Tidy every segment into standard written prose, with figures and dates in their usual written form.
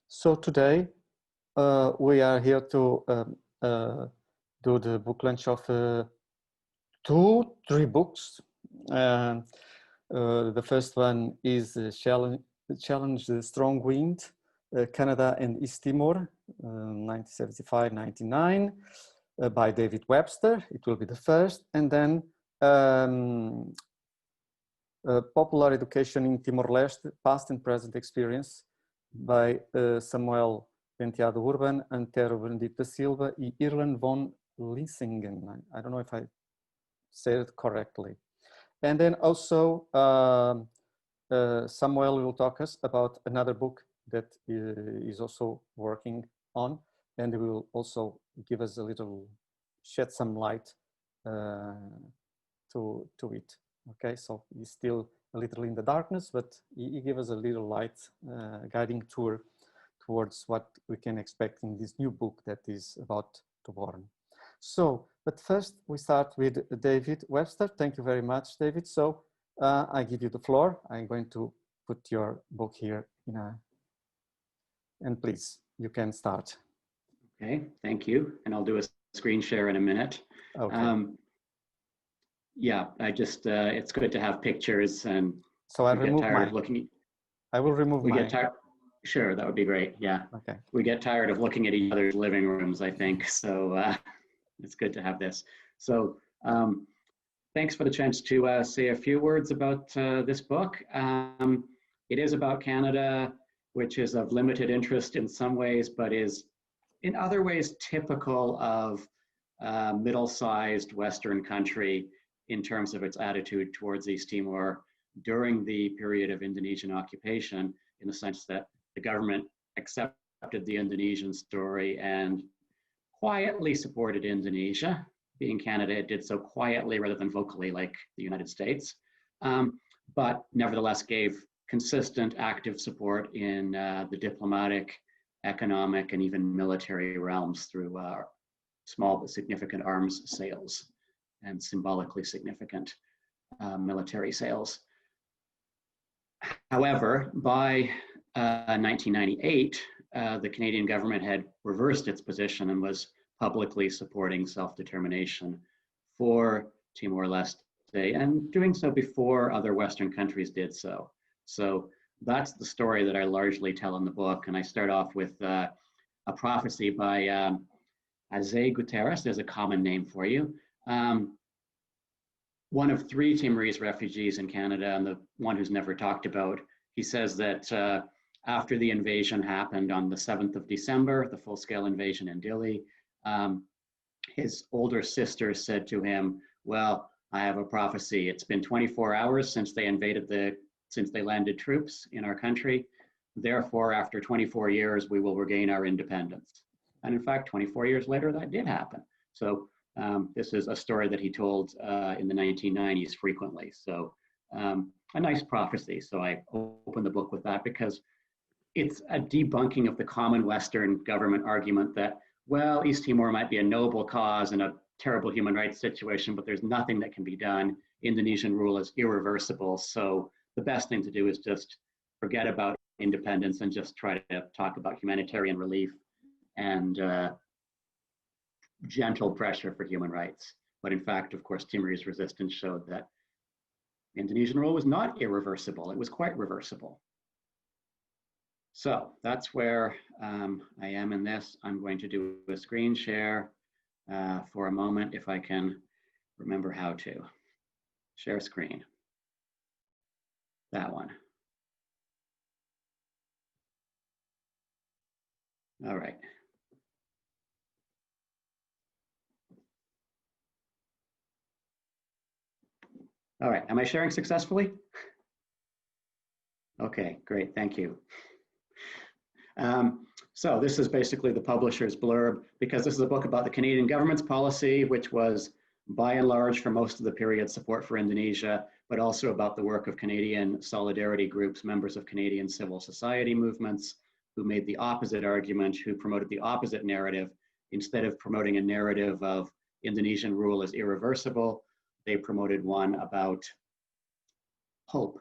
So today we are here to do the book launch of three books. The first one is Challenge the Strong Wind, Canada and East Timor, 1975-99, by David Webster. It will be the first. And then Populár Education in Timor-Leste, Past and Present Experience, by Samuel Penteado Urban, Antero, Benedito, Silva, and Irlan von Linsingen. I don't know if I said it correctly. And then also Samuel will talk us about another book that is also working on, and he will also give us a little, shed some light to it. Okay, so he's still a little in the darkness, but he gave us a little light guiding tour towards what we can expect in this new book that is about to born. So, but first we start with David Webster. Thank you very much, David. So I give you the floor. I'm going to put your book here and please, you can start. Okay, thank you. And I'll do a screen share in a minute. Okay. Yeah, I just, it's good to have pictures, and so I remove mine. I will remove mine. Get tired. Sure, that would be great. Yeah. Okay. We get tired of looking at each other's living rooms, I think. So it's good to have this. So thanks for the chance to say a few words about this book. It is about Canada, which is of limited interest in some ways, but is in other ways typical of middle-sized Western country in terms of its attitude towards East Timor during the period of Indonesian occupation, in the sense that the government accepted the Indonesian story and quietly supported Indonesia. Being Canada, it did so quietly rather than vocally like the United States, but nevertheless gave consistent active support in the diplomatic, economic, and even military realms through small but significant arms sales and symbolically significant military sales. However, by 1998, the Canadian government had reversed its position and was publicly supporting self-determination for Timor-Leste, and doing so before other Western countries did so. So that's the story that I largely tell in the book, and I start off with a prophecy by José Guterres. There's a common name for you. One of three Timorese refugees in Canada, and the one who's never talked about. He says that after the invasion happened on the 7th of December, the full-scale invasion in Dili, his older sister said to him, well, I have a prophecy. It's been 24 hours since they landed troops in our country. Therefore, after 24 years, we will regain our independence. And in fact, 24 years later, that did happen. So this is a story that he told in the 1990s frequently. So a nice prophecy. So I opened the book with that because it's a debunking of the common Western government argument that, well, East Timor might be a noble cause in a terrible human rights situation, but there's nothing that can be done. Indonesian rule is irreversible. So the best thing to do is just forget about independence and just try to talk about humanitarian relief and gentle pressure for human rights. But in fact, of course, Timorese resistance showed that Indonesian rule was not irreversible. It was quite reversible. So that's where I am in this. I'm going to do a screen share for a moment, if I can remember how to. Share screen. That one. All right. All right, am I sharing successfully? Okay, great, thank you. So this is basically the publisher's blurb, because this is a book about the Canadian government's policy, which was by and large for most of the period support for Indonesia, but also about the work of Canadian solidarity groups, members of Canadian civil society movements, who made the opposite argument, who promoted the opposite narrative. Instead of promoting a narrative of Indonesian rule as irreversible, they promoted one about hope.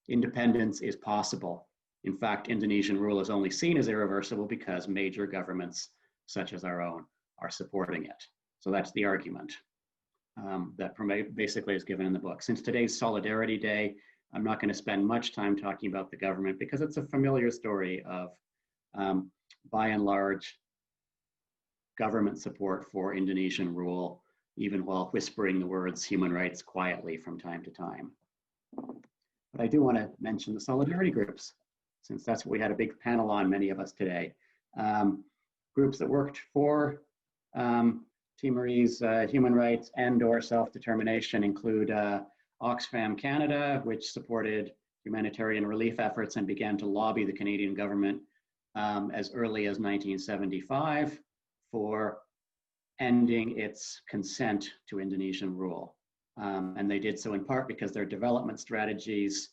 Independence is possible. In fact, Indonesian rule is only seen as irreversible because major governments, such as our own, are supporting it. So that's the argument that basically is given in the book. Since today's Solidarity Day, I'm not going to spend much time talking about the government because it's a familiar story of, by and large, government support for Indonesian rule, even while whispering the words human rights quietly from time to time. But I do want to mention the solidarity groups, since that's what we had a big panel on, many of us today. Groups that worked for Timorese human rights and/or self-determination include Oxfam Canada, which supported humanitarian relief efforts and began to lobby the Canadian government as early as 1975 for ending its consent to Indonesian rule. And they did so in part because their development strategies,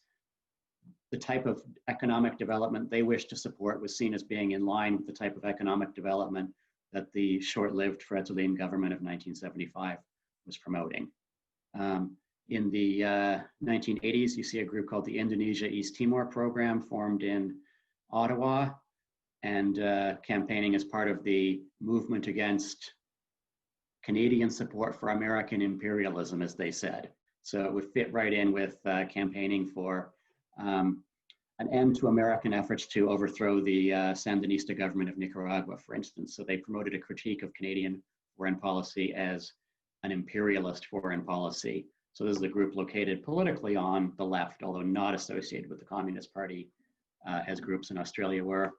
the type of economic development they wished to support, was seen as being in line with the type of economic development that the short-lived Rezisténsia government of 1975 was promoting. In the 1980s, you see a group called the Indonesia East Timor program formed in Ottawa and campaigning as part of the movement against Canadian support for American imperialism, as they said. So it would fit right in with campaigning for an end to American efforts to overthrow the Sandinista government of Nicaragua, for instance. So they promoted a critique of Canadian foreign policy as an imperialist foreign policy. So this is a group located politically on the left, although not associated with the Communist Party as groups in Australia were.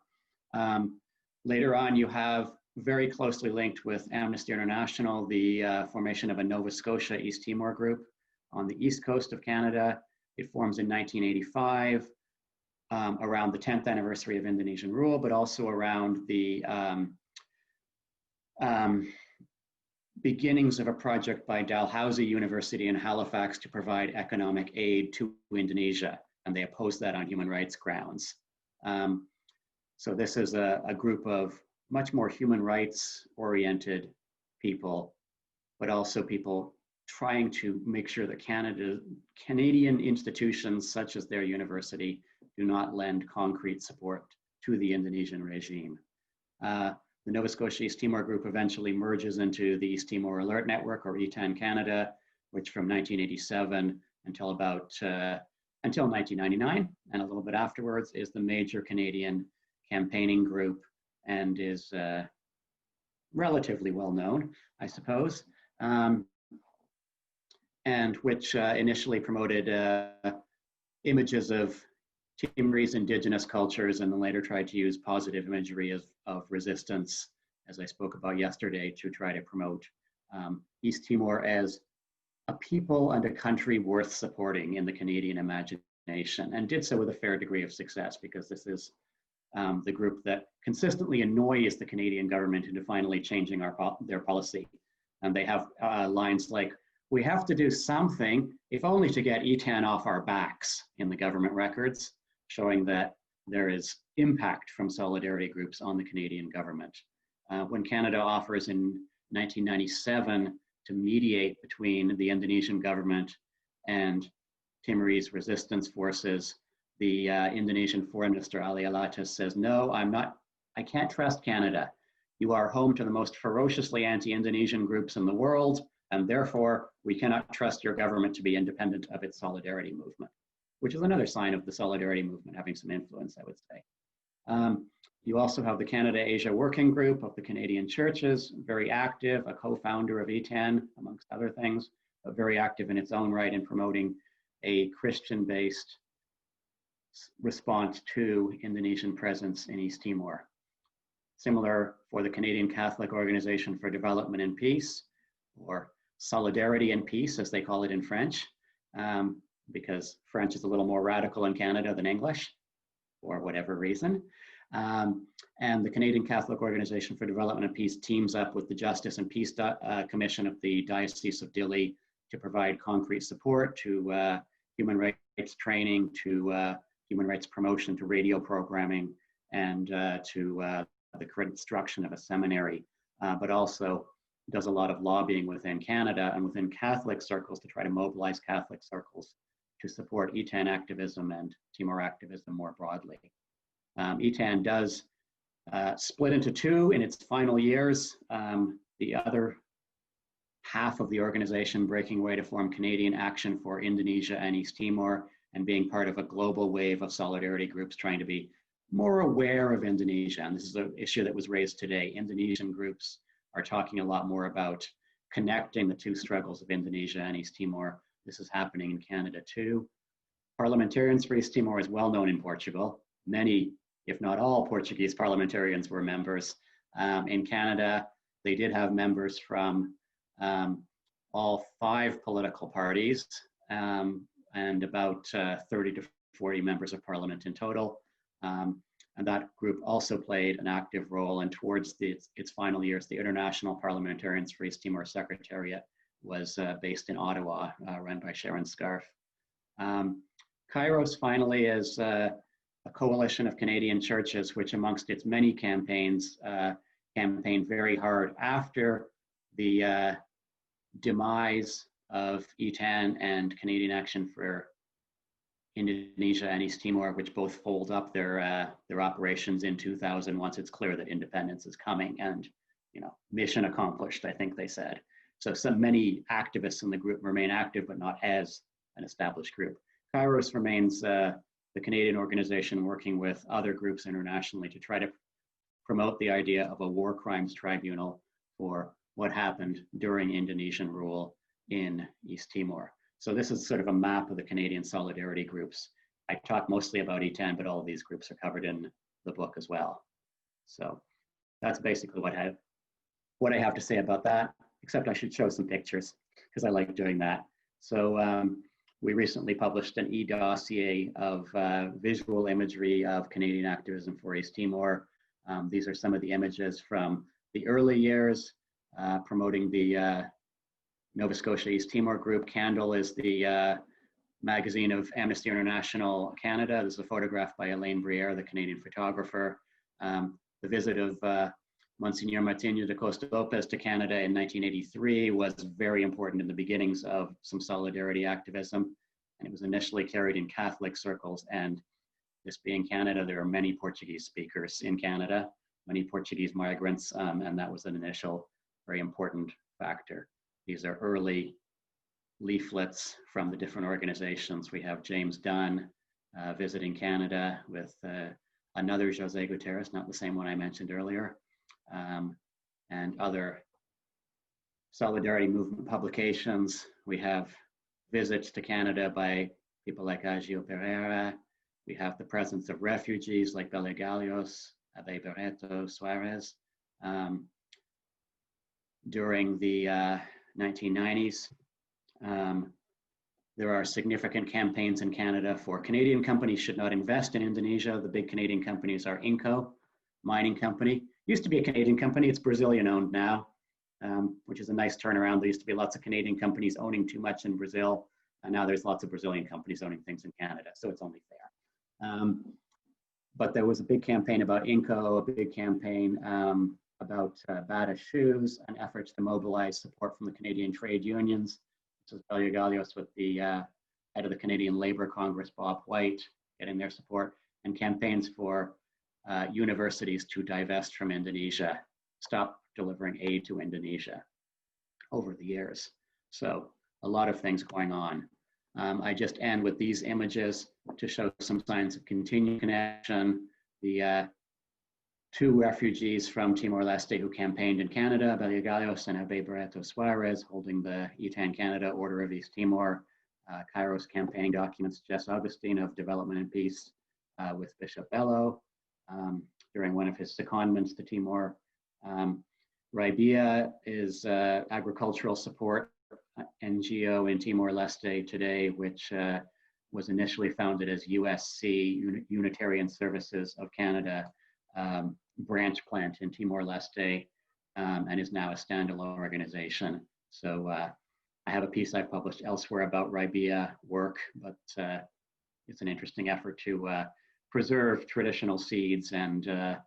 Later on, you have very closely linked with Amnesty International, the formation of a Nova Scotia East Timor group on the east coast of Canada. It forms in 1985, around the 10th anniversary of Indonesian rule, but also around the beginnings of a project by Dalhousie University in Halifax to provide economic aid to Indonesia, and they opposed that on human rights grounds. So this is a group of much more human rights oriented people, but also people trying to make sure that Canadian institutions such as their university do not lend concrete support to the Indonesian regime. The Nova Scotia East Timor group eventually merges into the East Timor Alert Network, or ETAN Canada, which from 1987 until 1999 and a little bit afterwards is the major Canadian campaigning group and is relatively well known, I suppose, and which initially promoted images of Timorese indigenous cultures and then later tried to use positive imagery of resistance, as I spoke about yesterday, to try to promote East Timor as a people and a country worth supporting in the Canadian imagination, and did so with a fair degree of success, because this is the group that consistently annoys the Canadian government into finally changing their policy. And they have lines like, "We have to do something, if only to get ETAN off our backs," in the government records, showing that there is impact from solidarity groups on the Canadian government. When Canada offers in 1997 to mediate between the Indonesian government and Timorese resistance forces, the Indonesian Foreign Minister Ali Alatas says, "No, I can't trust Canada. You are home to the most ferociously anti-Indonesian groups in the world, and therefore we cannot trust your government to be independent of its solidarity movement," which is another sign of the solidarity movement having some influence, I would say. You also have the Canada-Asia Working Group of the Canadian churches, very active, a co-founder of ETAN, amongst other things, but very active in its own right in promoting a Christian-based response to Indonesian presence in East Timor. Similar for the Canadian Catholic Organization for Development and Peace, or Solidarity and Peace, as they call it in French, because French is a little more radical in Canada than English, for whatever reason. And the Canadian Catholic Organization for Development and Peace teams up with the Justice and Peace Commission of the Diocese of Dili to provide concrete support to human rights training, to human rights promotion, to radio programming, and to the construction of a seminary, but also does a lot of lobbying within Canada and within Catholic circles to try to mobilize Catholic circles to support ETAN activism and Timor activism more broadly. ETAN does split into two in its final years. The other half of the organization breaking away to form Canadian Action for Indonesia and East Timor, and being part of a global wave of solidarity groups trying to be more aware of Indonesia. And this is an issue that was raised today. Indonesian groups are talking a lot more about connecting the two struggles of Indonesia and East Timor. This is happening in Canada too. Parliamentarians for East Timor is well known in Portugal. Many, if not all, Portuguese parliamentarians were members. In Canada, they did have members from all 5 political parties, and about 30 to 40 members of parliament in total. And that group also played an active role, and towards its final years, the International Parliamentarians for East Timor Secretariat was based in Ottawa, run by Sharon Scarf. Kairos finally is a coalition of Canadian churches, which amongst its many campaigns, campaigned very hard after the demise of ETAN and Canadian Action for Indonesia and East Timor, which both fold up their operations in 2000 once it's clear that independence is coming, and mission accomplished, I think they said. So many activists in the group remain active, but not as an established group. Kairos remains the Canadian organization working with other groups internationally to try to promote the idea of a war crimes tribunal for what happened during Indonesian rule in East Timor. So this is sort of a map of the Canadian solidarity groups. I talk mostly about ETAN, but all of these groups are covered in the book as well. So that's basically what I have to say about that, except I should show some pictures because I like doing that. So we recently published an e-dossier of visual imagery of Canadian activism for East Timor. These are some of the images from the early years promoting the Nova Scotia East Timor group. Candle is the magazine of Amnesty International Canada. This is a photograph by Elaine Briere, the Canadian photographer. The visit of Monsignor Martinho de Costa Lopez to Canada in 1983 was very important in the beginnings of some solidarity activism. And it was initially carried in Catholic circles. And this being Canada, there are many Portuguese speakers in Canada, many Portuguese migrants, and that was an initial very important factor. These are early leaflets from the different organizations. We have James Dunn visiting Canada with another Jose Guterres, not the same one I mentioned earlier, and other solidarity movement publications. We have visits to Canada by people like Agio Pereira. We have the presence of refugees like Belegalios, Abe Barreto, Suarez. During the 1990s, there are significant campaigns in Canada for Canadian companies should not invest in Indonesia. The big Canadian companies are Inco, mining company. Used to be a Canadian company, it's Brazilian owned now, which is a nice turnaround. There used to be lots of Canadian companies owning too much in Brazil, and now there's lots of Brazilian companies owning things in Canada, so it's only fair. But there was a big campaign about Inco, a big campaign about Bata shoes, and efforts to mobilize support from the Canadian trade unions. This is Belegalios with the head of the Canadian Labour Congress, Bob White, getting their support, and campaigns for universities to divest from Indonesia, stop delivering aid to Indonesia over the years. So a lot of things going on. I just end with these images to show some signs of continued connection. The 2 refugees from Timor-Leste who campaigned in Canada, Belegalios and Abe Barreto Suarez, holding the ETAN Canada Order of East Timor, Kairos campaigning documents, Jess Augustine of Development and Peace with Bishop Bello during one of his secondments to Timor. Raibia is agricultural support NGO in Timor-Leste today, which was initially founded as USC, Unitarian Services of Canada, branch plant in Timor-Leste, and is now a standalone organization. So I have a piece I've published elsewhere about Raibia work, but it's an interesting effort to preserve traditional seeds and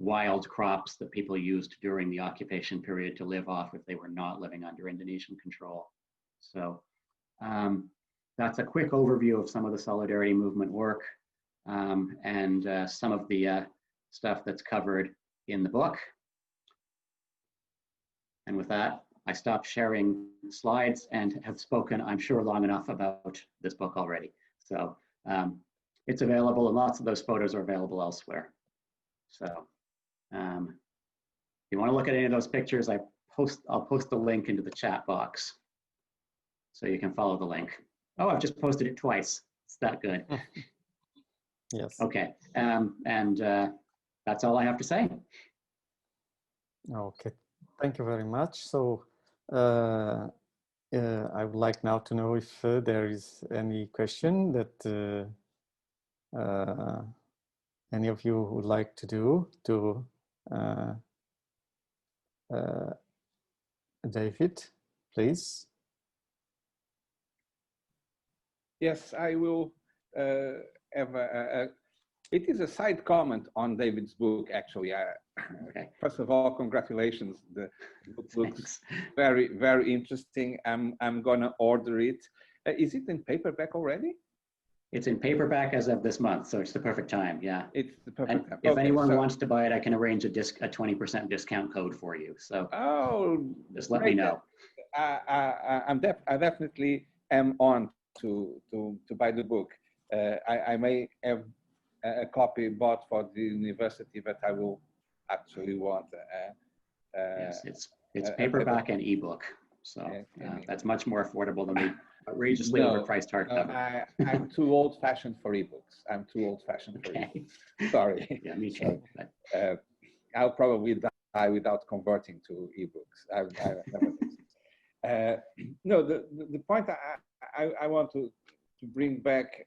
wild crops that people used during the occupation period to live off if they were not living under Indonesian control. So that's a quick overview of some of the solidarity movement work. and some of the stuff that's covered in the book. And with that, I stop sharing slides and have spoken, I'm sure, long enough about this book already. So it's available, and lots of those photos are available elsewhere. So if you want to look at any of those pictures, I'll post the link into the chat box so you can follow the link. Oh, I've just posted it twice. It's that good. Yes. Okay, and that's all I have to say. Okay, thank you very much. So I would like now to know if there is any question that any of you would like to do to David, please. Yes, I will have it is a side comment on David's book, actually. Okay. First of all, congratulations. The book looks very, very interesting. I'm gonna order it. Is it in paperback already? It's in paperback as of this month, so it's the perfect time. Yeah. It's the perfect time. If Okay, anyone wants to buy it, I can arrange a 20% discount code for you. So just let me know. I definitely am on to buy the book. I may have a copy bought for the university, but I will actually want. Yes, it's paperback and ebook, so that's much more affordable than the outrageously overpriced hardcover. I'm too old-fashioned for ebooks. I'm too old-fashioned for ebooks. Sorry. Yeah, me too. I'll probably die without converting to ebooks. I never think so. No, the point I want to bring back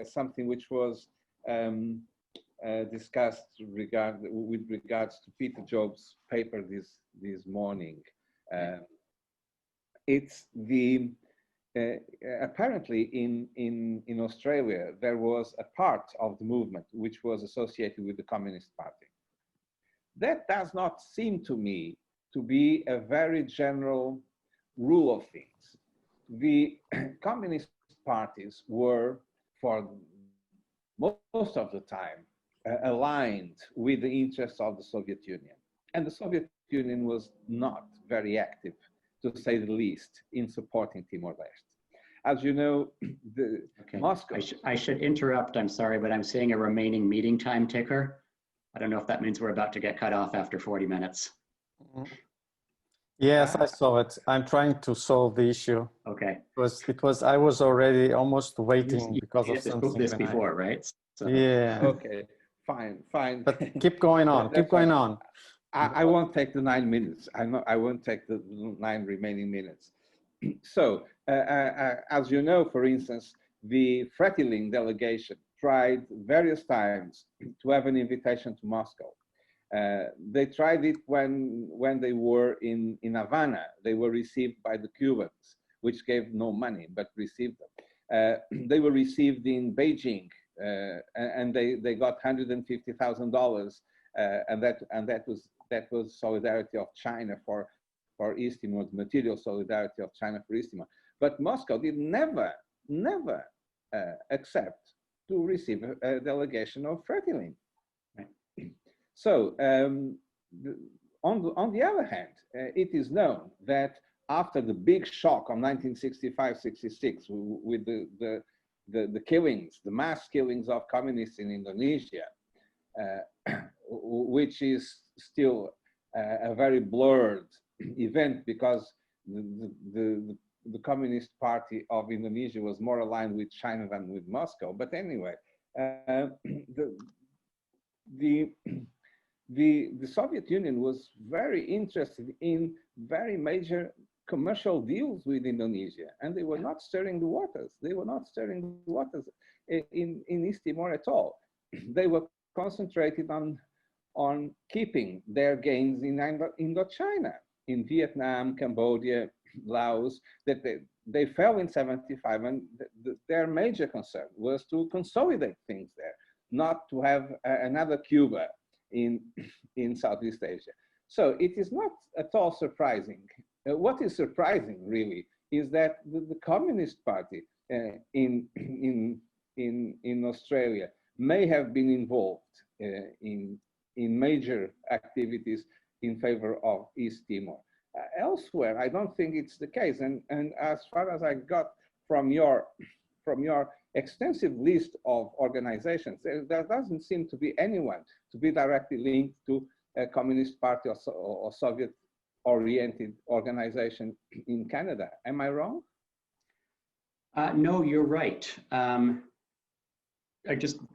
something which was discussed with regards to Peter Job's paper this morning. It's the apparently in Australia there was a part of the movement which was associated with the Communist Party. That does not seem to me to be a very general rule of things. The communist parties were, for most of the time, aligned with the interests of the Soviet Union. And the Soviet Union was not very active, to say the least, in supporting Timor-Leste. As you know, Moscow... I should interrupt, I'm sorry, but I'm seeing a remaining meeting time ticker. I don't know if that means we're about to get cut off after 40 minutes. Yes, I saw it. I'm trying to solve the issue. Okay. I was already almost waiting because of something. This before, right? So. Yeah. Okay, fine. But keep going on, keep going on. I won't take the 9 minutes. I won't take the 9 remaining minutes. So, as you know, for instance, the Fretilin delegation tried various times to have an invitation to Moscow. They tried it when they were in Havana. They were received by the Cubans, which gave no money, but received them. They were received in Beijing, and they got $150,000, and that was solidarity of China for East Timor, the material solidarity of China for East Timor. But Moscow did never accept to receive a delegation of Fretilin. So, on the other hand, it is known that after the big shock of 1965-66, with the killings, the mass killings of communists in Indonesia, which is still a very blurred event because the Communist Party of Indonesia was more aligned with China than with Moscow. But anyway, the Soviet Union was very interested in very major commercial deals with Indonesia, and they were not stirring the waters. They were not stirring the waters in East Timor at all. They were concentrated on keeping their gains in Indochina, in Vietnam, Cambodia, Laos, that they fell in 75, and their major concern was to consolidate things there, not to have another Cuba in Southeast Asia. So it is not at all surprising. What is surprising, really, is that the Communist Party in Australia may have been involved in major activities in favor of East Timor. Elsewhere, I don't think it's the case. And as far as I got from your extensive list of organizations, there doesn't seem to be anyone to be directly linked to a Communist Party or Soviet-oriented organization in Canada. Am I wrong? No, you're right.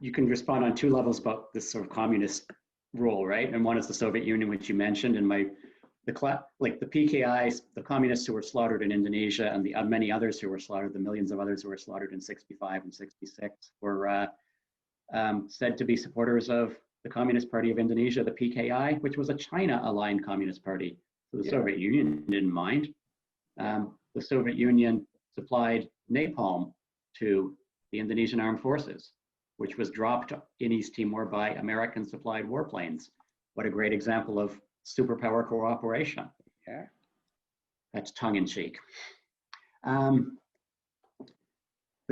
You can respond on two levels about this sort of communist role, right? And one is the Soviet Union, which you mentioned, and the PKIs, the communists who were slaughtered in Indonesia, and the many others who were slaughtered, the millions of others who were slaughtered in '65 and '66, were said to be supporters of the Communist Party of Indonesia, the PKI, which was a China-aligned communist party. So the Soviet Union didn't mind. The Soviet Union supplied napalm to the Indonesian armed forces, which was dropped in East Timor by American-supplied warplanes. What a great example of superpower cooperation. Yeah, that's tongue-in-cheek. The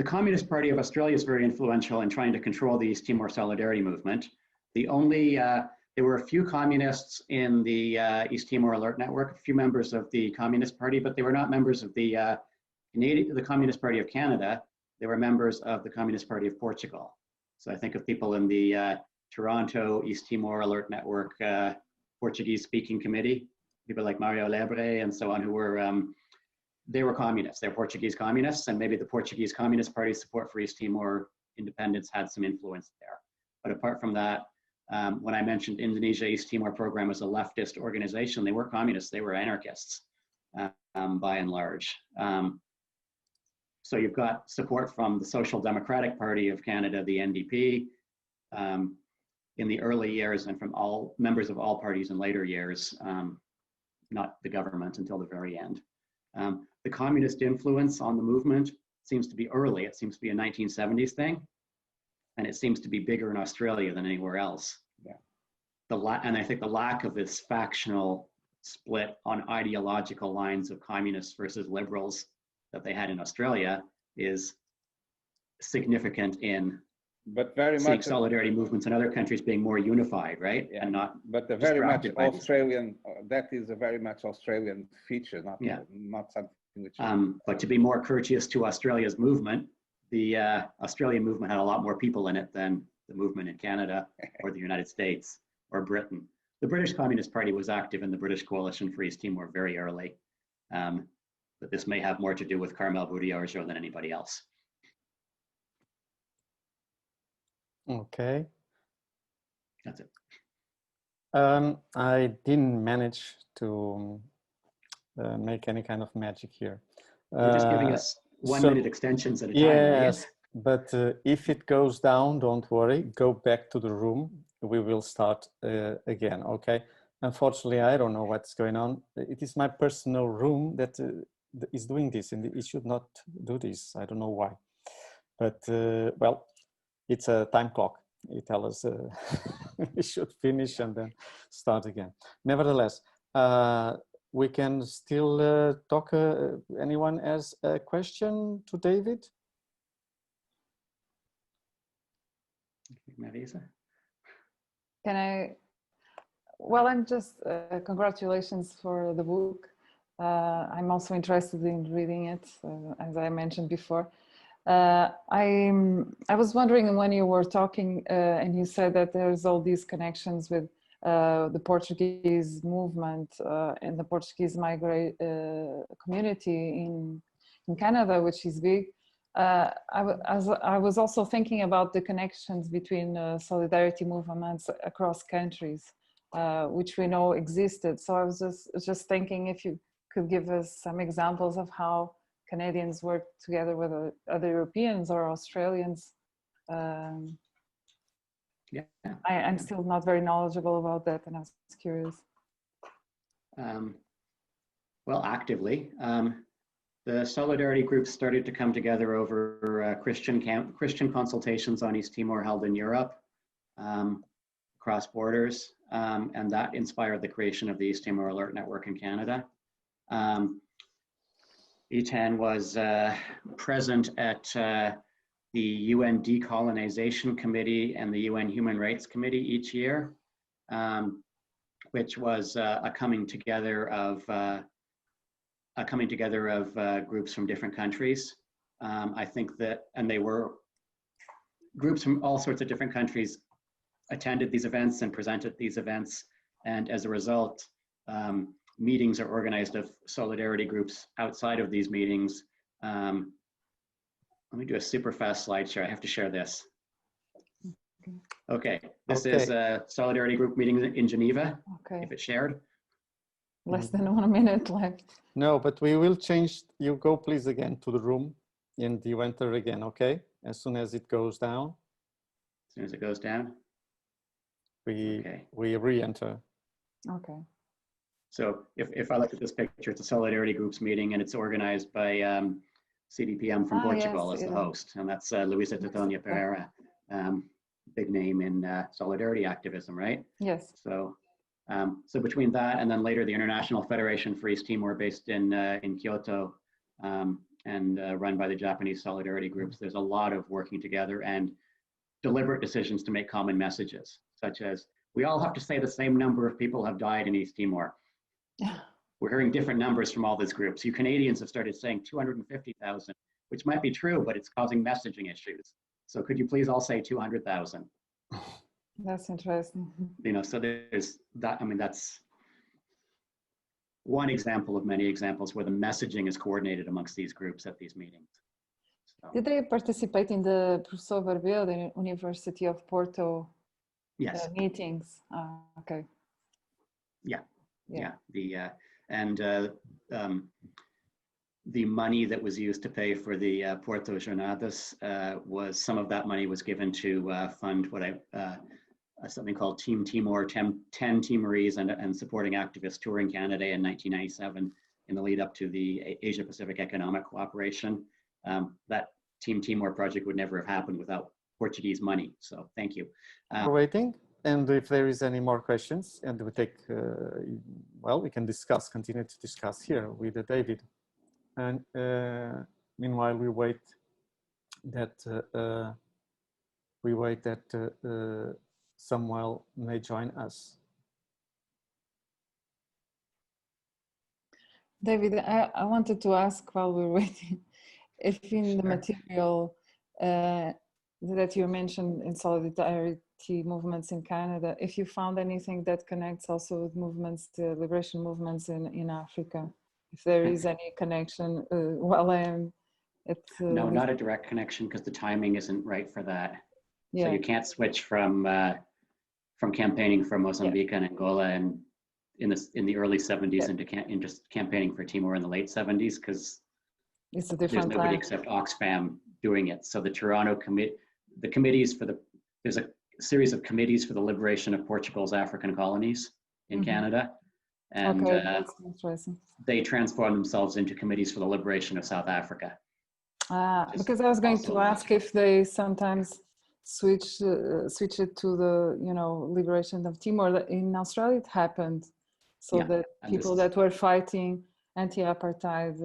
Communist Party of Australia is very influential in trying to control the East Timor Solidarity movement. There were a few communists in the East Timor Alert Network, a few members of the Communist Party, but they were not members of the Communist Party of Canada. They were members of the Communist Party of Portugal. So I think of people in the Toronto East Timor Alert Network Portuguese-speaking committee, people like Mario Lebre and so on, who were, they were communists. They're Portuguese communists, and maybe the Portuguese Communist Party's support for East Timor independence had some influence there. But apart from that, when I mentioned Indonesia East Timor program as a leftist organization, they were communists, they were anarchists by and large. So you've got support from the Social Democratic Party of Canada, the NDP, in the early years, and from all members of all parties in later years, not the government until the very end. The communist influence on the movement seems to be early. It seems to be a 1970s thing, and it seems to be bigger in Australia than anywhere else. Yeah. And I think the lack of this factional split on ideological lines of communists versus liberals that they had in Australia is significant in seeing solidarity movements in other countries being more unified, right? Yeah. And not. But the very much Australian. That is a very much Australian feature, not something which. But to be more courteous to Australia's movement, the Australian movement had a lot more people in it than the movement in Canada or the United States or Britain. The British Communist Party was active in the British Coalition for East Timor very early. But this may have more to do with Carmel Budiarjo than anybody else. Okay. That's it. I didn't manage to make any kind of magic here. You're just giving us 1 minute extensions at a time. Yes, but if it goes down, don't worry, go back to the room. We will start again, okay? Unfortunately, I don't know what's going on. It is my personal room that is doing this, and it should not do this. I don't know why. But, well, it's a time clock. It tells us we should finish and then start again. Nevertheless, we can still talk. Anyone has a question to David? Marisa? Can I? Well, I'm just, congratulations for the book. I'm also interested in reading it, as I mentioned before. I was wondering when you were talking and you said that there's all these connections with the Portuguese movement and the Portuguese migrant community in Canada, which is big. I was also thinking about the connections between solidarity movements across countries, which we know existed. So I was just thinking if you could give us some examples of how Canadians work together with other Europeans or Australians. I'm still not very knowledgeable about that, and I was curious. Well, actively. The solidarity groups started to come together over Christian consultations on East Timor held in Europe, across borders, and that inspired the creation of the East Timor Alert Network in Canada. ETAN was present at the UN Decolonization Committee and the UN Human Rights Committee each year, which was a coming together of groups from different countries. I think that, and they were groups from all sorts of different countries attended these events and presented these events. And as a result, meetings are organized of solidarity groups outside of these meetings. Let me do a super fast slide share. I have to share this. Okay, this is a solidarity group meeting in Geneva. Okay. If it's shared. Less than 1 minute left. No, but we will change. You go please again to the room and you enter again, okay? As soon as it goes down. As soon as it goes down. We re-enter. Okay. So if I look at this picture, it's a solidarity groups meeting and it's organized by CDPM from Portugal as the host. And that's Luisa Tetonia Pereira, big name in solidarity activism, right? Yes. So, so between that and then later the International Federation for East Timor based in Kyoto and run by the Japanese solidarity groups, there's a lot of working together and deliberate decisions to make common messages, such as we all have to say the same number of people have died in East Timor. We're hearing different numbers from all these groups. You Canadians have started saying 250,000, which might be true, but it's causing messaging issues. So could you please all say 200,000? That's interesting. You know, so there's that. I mean, that's one example of many examples where the messaging is coordinated amongst these groups at these meetings. So, did they participate in the Professor Barbeu, the University of Porto yes. Meetings? Okay. Yeah. The money that was used to pay for the Porto Jornadas was, some of that money was given to fund what something called Team Timor, 10 Timorese and supporting activists touring Canada in 1997 in the lead up to the Asia Pacific Economic Cooperation. That Team Timor project would never have happened without Portuguese money. So thank you. We're waiting. And if there is any more questions, and we take, well, we can continue to discuss here with David. And meanwhile, we wait that Samuel may join us. David, I wanted to ask while we're waiting, if in the material that you mentioned in solidarity movements in Canada, if you found anything that connects also with movements, the liberation movements in Africa, if there is any connection while I'm at... no, not a direct connection because the timing isn't right for that. Yeah. So you can't switch from campaigning for Mozambique and Angola and in the early 70s into campaigning for Timor in the late 70s because it's a different there's nobody time. except Oxfam doing it. So the Toronto committees for there's a series of committees for the liberation of Portugal's African colonies in Canada. And that's interesting. they transform themselves into committees for the liberation of South Africa. Because I was going to ask if they sometimes switch it to the, liberation of Timor. In Australia, it happened. So that people that were fighting anti-apartheid,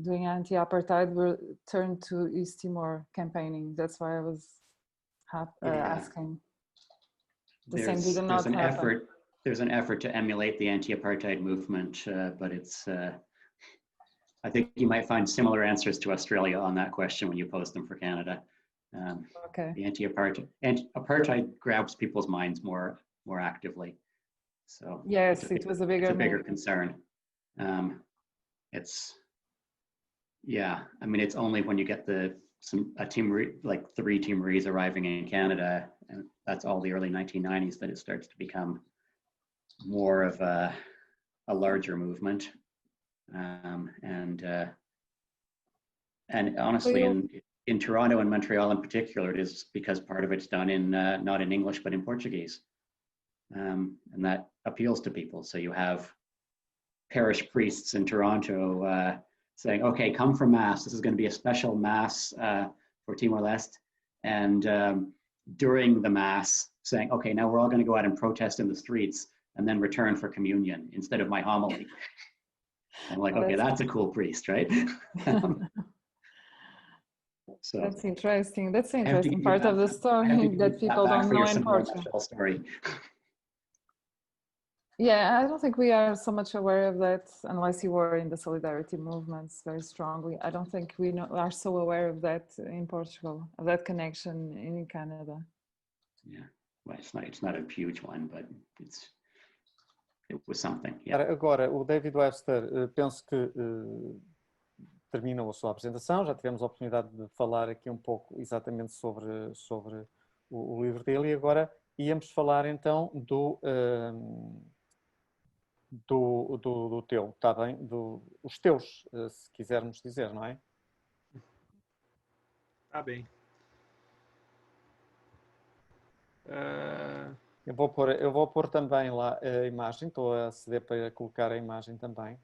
doing anti-apartheid, were turned to East Timor campaigning. That's why I was asking. There's an effort. There's an effort to emulate the anti-apartheid movement, but it's. I think you might find similar answers to Australia on that question when you post them for Canada. The apartheid grabs people's minds more actively. So yes, it was a bigger concern. It's I mean, it's only when you get a team like 3 Timorese arriving in Canada, and that's all the early 1990s, that it starts to become more of a larger movement. And honestly, in Toronto and Montreal in particular, it is because part of it's done in not in English but in Portuguese, and that appeals to people. So you have parish priests in Toronto saying, "Okay, come for mass. This is going to be a special mass for Timor-Leste," and during the mass, saying, "Okay, now we're all going to go out and protest in the streets and then return for communion instead of my homily." I'm like, okay, that's a cool priest, right? So That's interesting. That's the I have to interesting give you part of the I have to story give that you people back don't for know your in Cinderella Portugal. nutshell story. Yeah, I don't think we are so much aware of that unless you were in the solidarity movements very strongly. I don't think we are so aware of that in Portugal, of that connection in Canada. Yeah, well, it's not a huge one, but it was something. Yeah. Agora, o David Webster, penso que terminou a sua apresentação, já tivemos a oportunidade de falar aqui um pouco exatamente sobre o livro dele, e agora íamos falar então do teu, está bem? Os teus, se quisermos dizer, não é? Tá bem. Eu vou pôr também lá a imagem, estou a aceder para colocar a imagem também.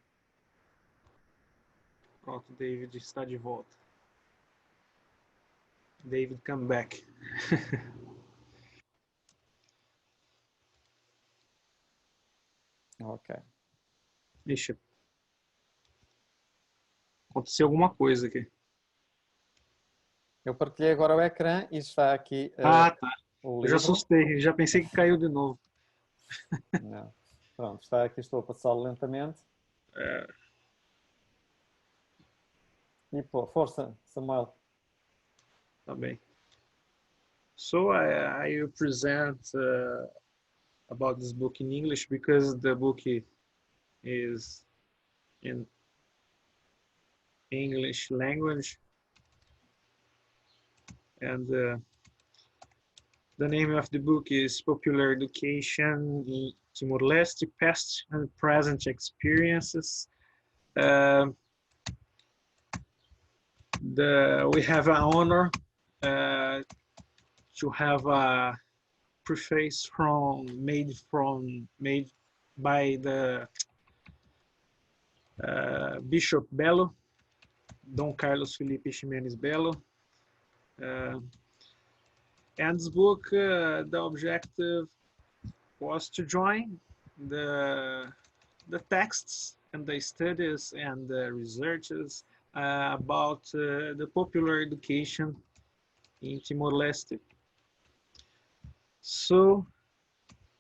Pronto, David está de volta. David, come back. Ok. Ixi. Aconteceu alguma coisa aqui. Eu partilhei agora o ecrã e está aqui Tá. o Eu livro. já assustei, já pensei que caiu de novo. Não. Pronto, está aqui, estou a passá-lo lentamente. E pô, força, Samuel. Tá bem. So I present about this book in English because the book is in English language, and the name of the book is Popular Education in Timor-Leste, Past and Present Experiences. We have an honor to have a preface made by the Bishop Belo, Dom Carlos Felipe Ximenes Belo. And this book, the objective was to join the texts and the studies and the researches about the popular education in Timor-Leste. So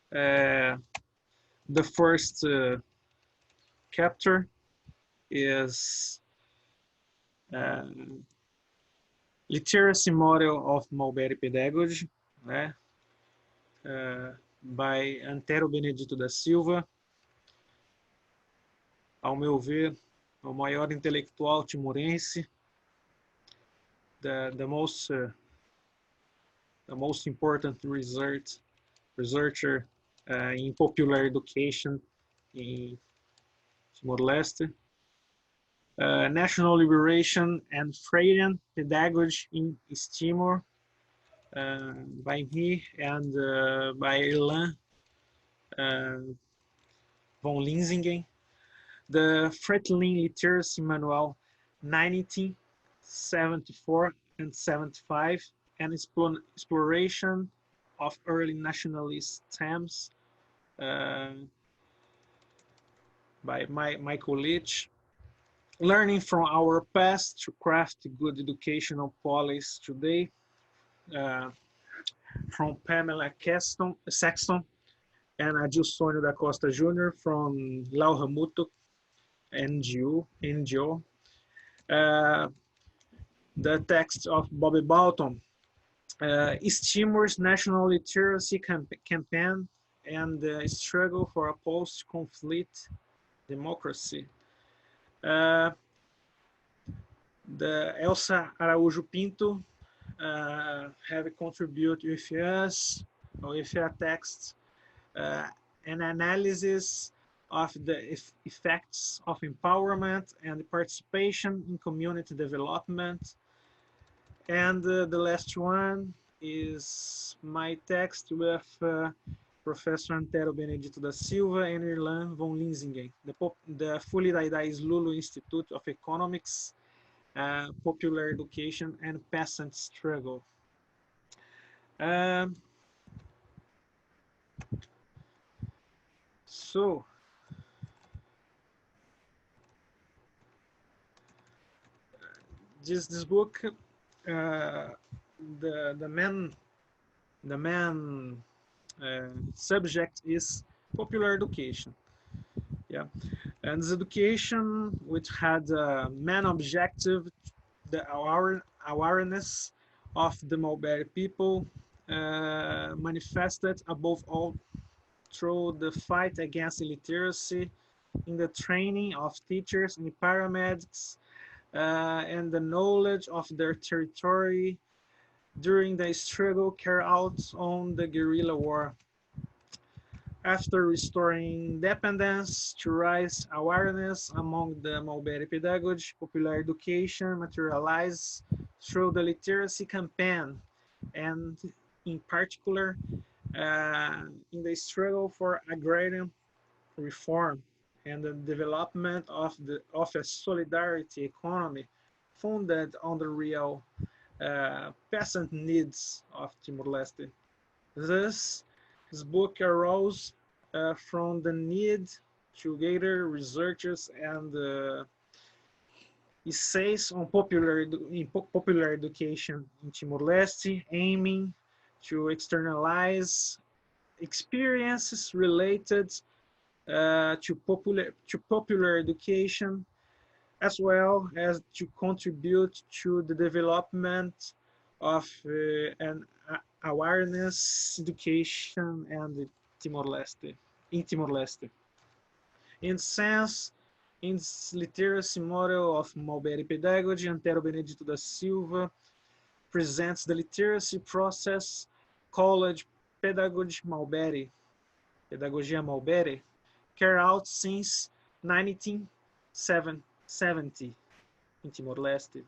the first chapter is Literacy Model of Mulberry Pedagogy, by Antero Benedito da Silva. Ao meu ver, o maior intelectual timorense, the most important researcher in popular education in Timor-Leste. National Liberation and Freedom Pedagogy in East Timor, by me and by Irlan von Linsingen. The Fretilin Literacy Manual 1974 and 75, and exploration of early nationalist themes by Michael Leach. Learning from our past to craft good educational policies today, from Pamela Sexton and Adilsonio da Costa Jr. from Laura Muto NGO. The text of Bobby Balton, East Timor's National Literacy Campaign and the Struggle for a Post-Conflict Democracy. The Elsa Araújo Pinto have contributed with us, with a text, an analysis of the effects of empowerment and participation in community development. And the last one is my text with Professor Antero Benedito da Silva and Irlan von Linsingen, the Fully Daidais Lulu Institute of Economics, Popular Education and Peasant Struggle. So, this book the main subject is popular education. Yeah, and this education, which had a main objective, the awareness of the Mulberry people, manifested above all through the fight against illiteracy, in the training of teachers and paramedics, and the knowledge of their territory during the struggle carried out on the guerrilla war. After restoring independence to raise awareness among the Mulberry pedagogy, popular education materialized through the literacy campaign, and in particular, in the struggle for agrarian reform and the development of a solidarity economy founded on the real peasant needs of Timor-Leste. Thus, this book arose from the need to gather researches and essays on popular education in Timor-Leste, aiming to externalize experiences related to popular education, as well as to contribute to the development of an awareness education and Timor-Leste, in Timor-Leste. In sense, in this literacy model of Mulberry pedagogy, Antero Benedito da Silva presents the literacy process called Pedagogy Mulberry, Pedagogia Mulberry, carried out since 1970 in Timor-Leste.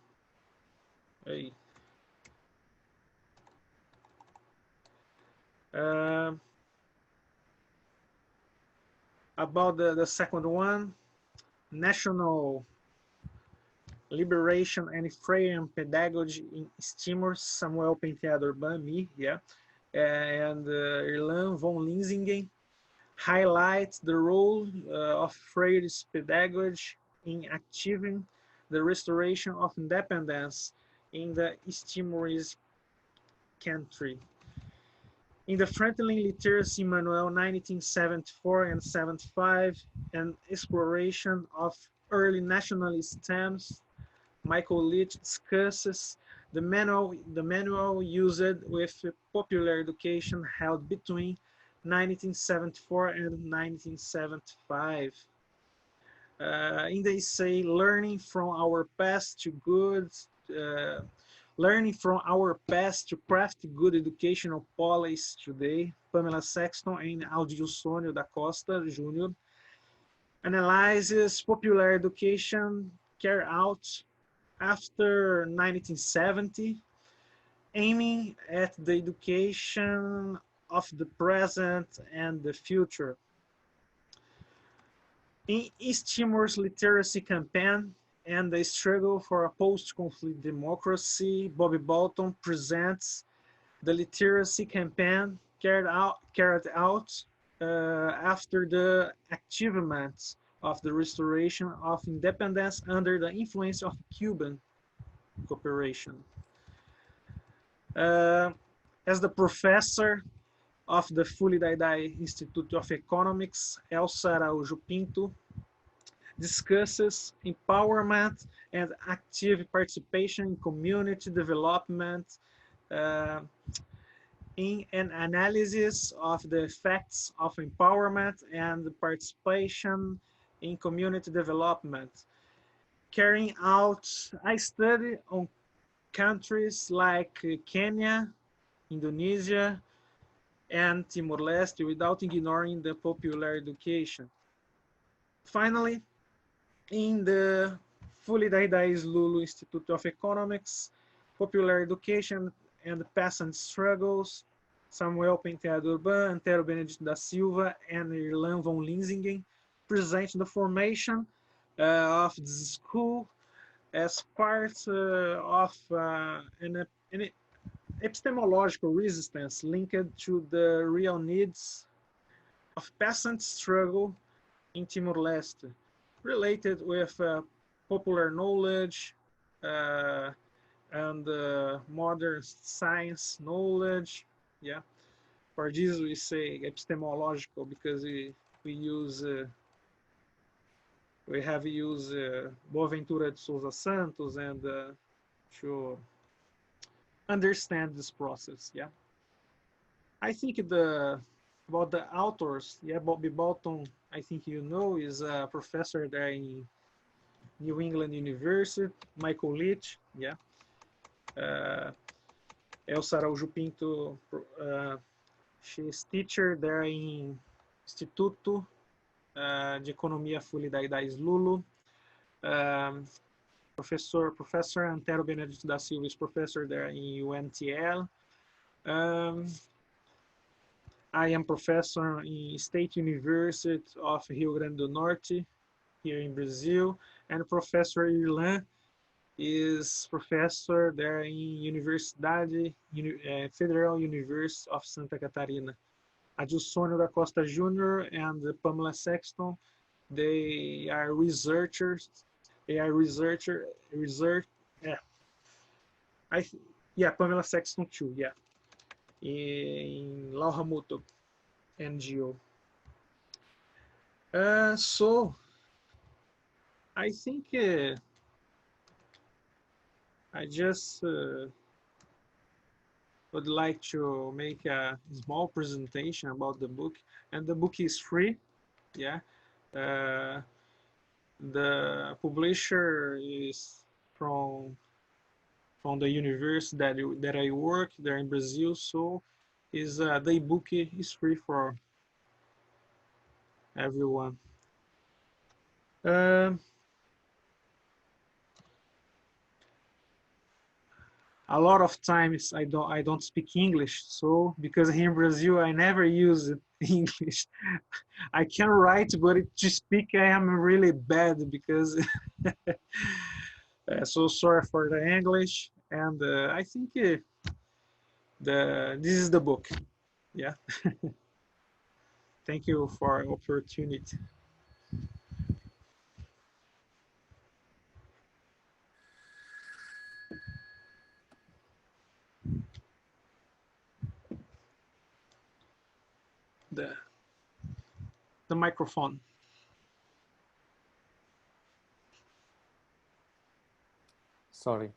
About the second one, National Liberation and Freedom Pedagogy in Timor, Samuel Penteado Irlan, me, yeah, and Irlan von Linsingen highlights the role of Freire's pedagogy in achieving the restoration of independence in the East Timorese country. In the Friendly Literacy Manual 1974 and 75, an exploration of early nationalist stems, Michael Leach discusses the manual used with popular education held between 1974 and 1975. In the essay, Learning from Our Past to Craft Good Educational Policies Today, Pamela Sexton and Aldilsonio da Costa Jr. analyzes popular education carried out after 1970, aiming at the education of the present and the future. In East Timor's literacy campaign and the struggle for a post-conflict democracy, Bobby Bolton presents the literacy campaign carried out after the achievements of the restoration of independence under the influence of Cuban cooperation. As the professor of the Fulidaidai Institute of Economics, Elsa Araújo Pinto discusses empowerment and active participation in community development in an analysis of the effects of empowerment and participation in community development, carrying out a study on countries like Kenya, Indonesia, and Timor-Leste without ignoring the popular education. Finally, in the Fulidaidai Lulu Institute of Economics, Popular Education and Peasant Struggles, Samuel Penteado Irlan, Antero Benedito da Silva, and Irlan von Linsingen present the formation of the school as part of an epistemological resistance linked to the real needs of peasant struggle in Timor-Leste, related with popular knowledge, and modern science knowledge. Yeah, for this we say epistemological because we use we have used Boaventura de Souza Santos and to understand this process. Yeah, I think about the authors. Yeah, Bobby Bolton, I think you know, is a professor there in New England University. Michael Leach, yeah. Elsa Araújo Pinto, she's teacher there in Instituto de Economia Fully Daidais Lulu. Professor Antero Benedito da Silva is professor there in UNTL. I am professor in State University of Rio Grande do Norte here in Brazil, and Professor Irlan is professor there in Federal University of Santa Catarina. Adilsonio da Costa Jr. and Pamela Sexton, they are researchers. They are research. Yeah, Pamela Sexton too. Yeah, in Laura Muto NGO. So I think I just would like to make a small presentation about the book, and the book is free. Yeah, the publisher is from the university that I work there in Brazil, so the book is free for everyone. A lot of times I don't speak English, so because here in Brazil I never use English. I can write, but to speak I am really bad because so sorry for the English. And I think this is the book. Yeah. Thank you for the opportunity. The microphone. Sorry,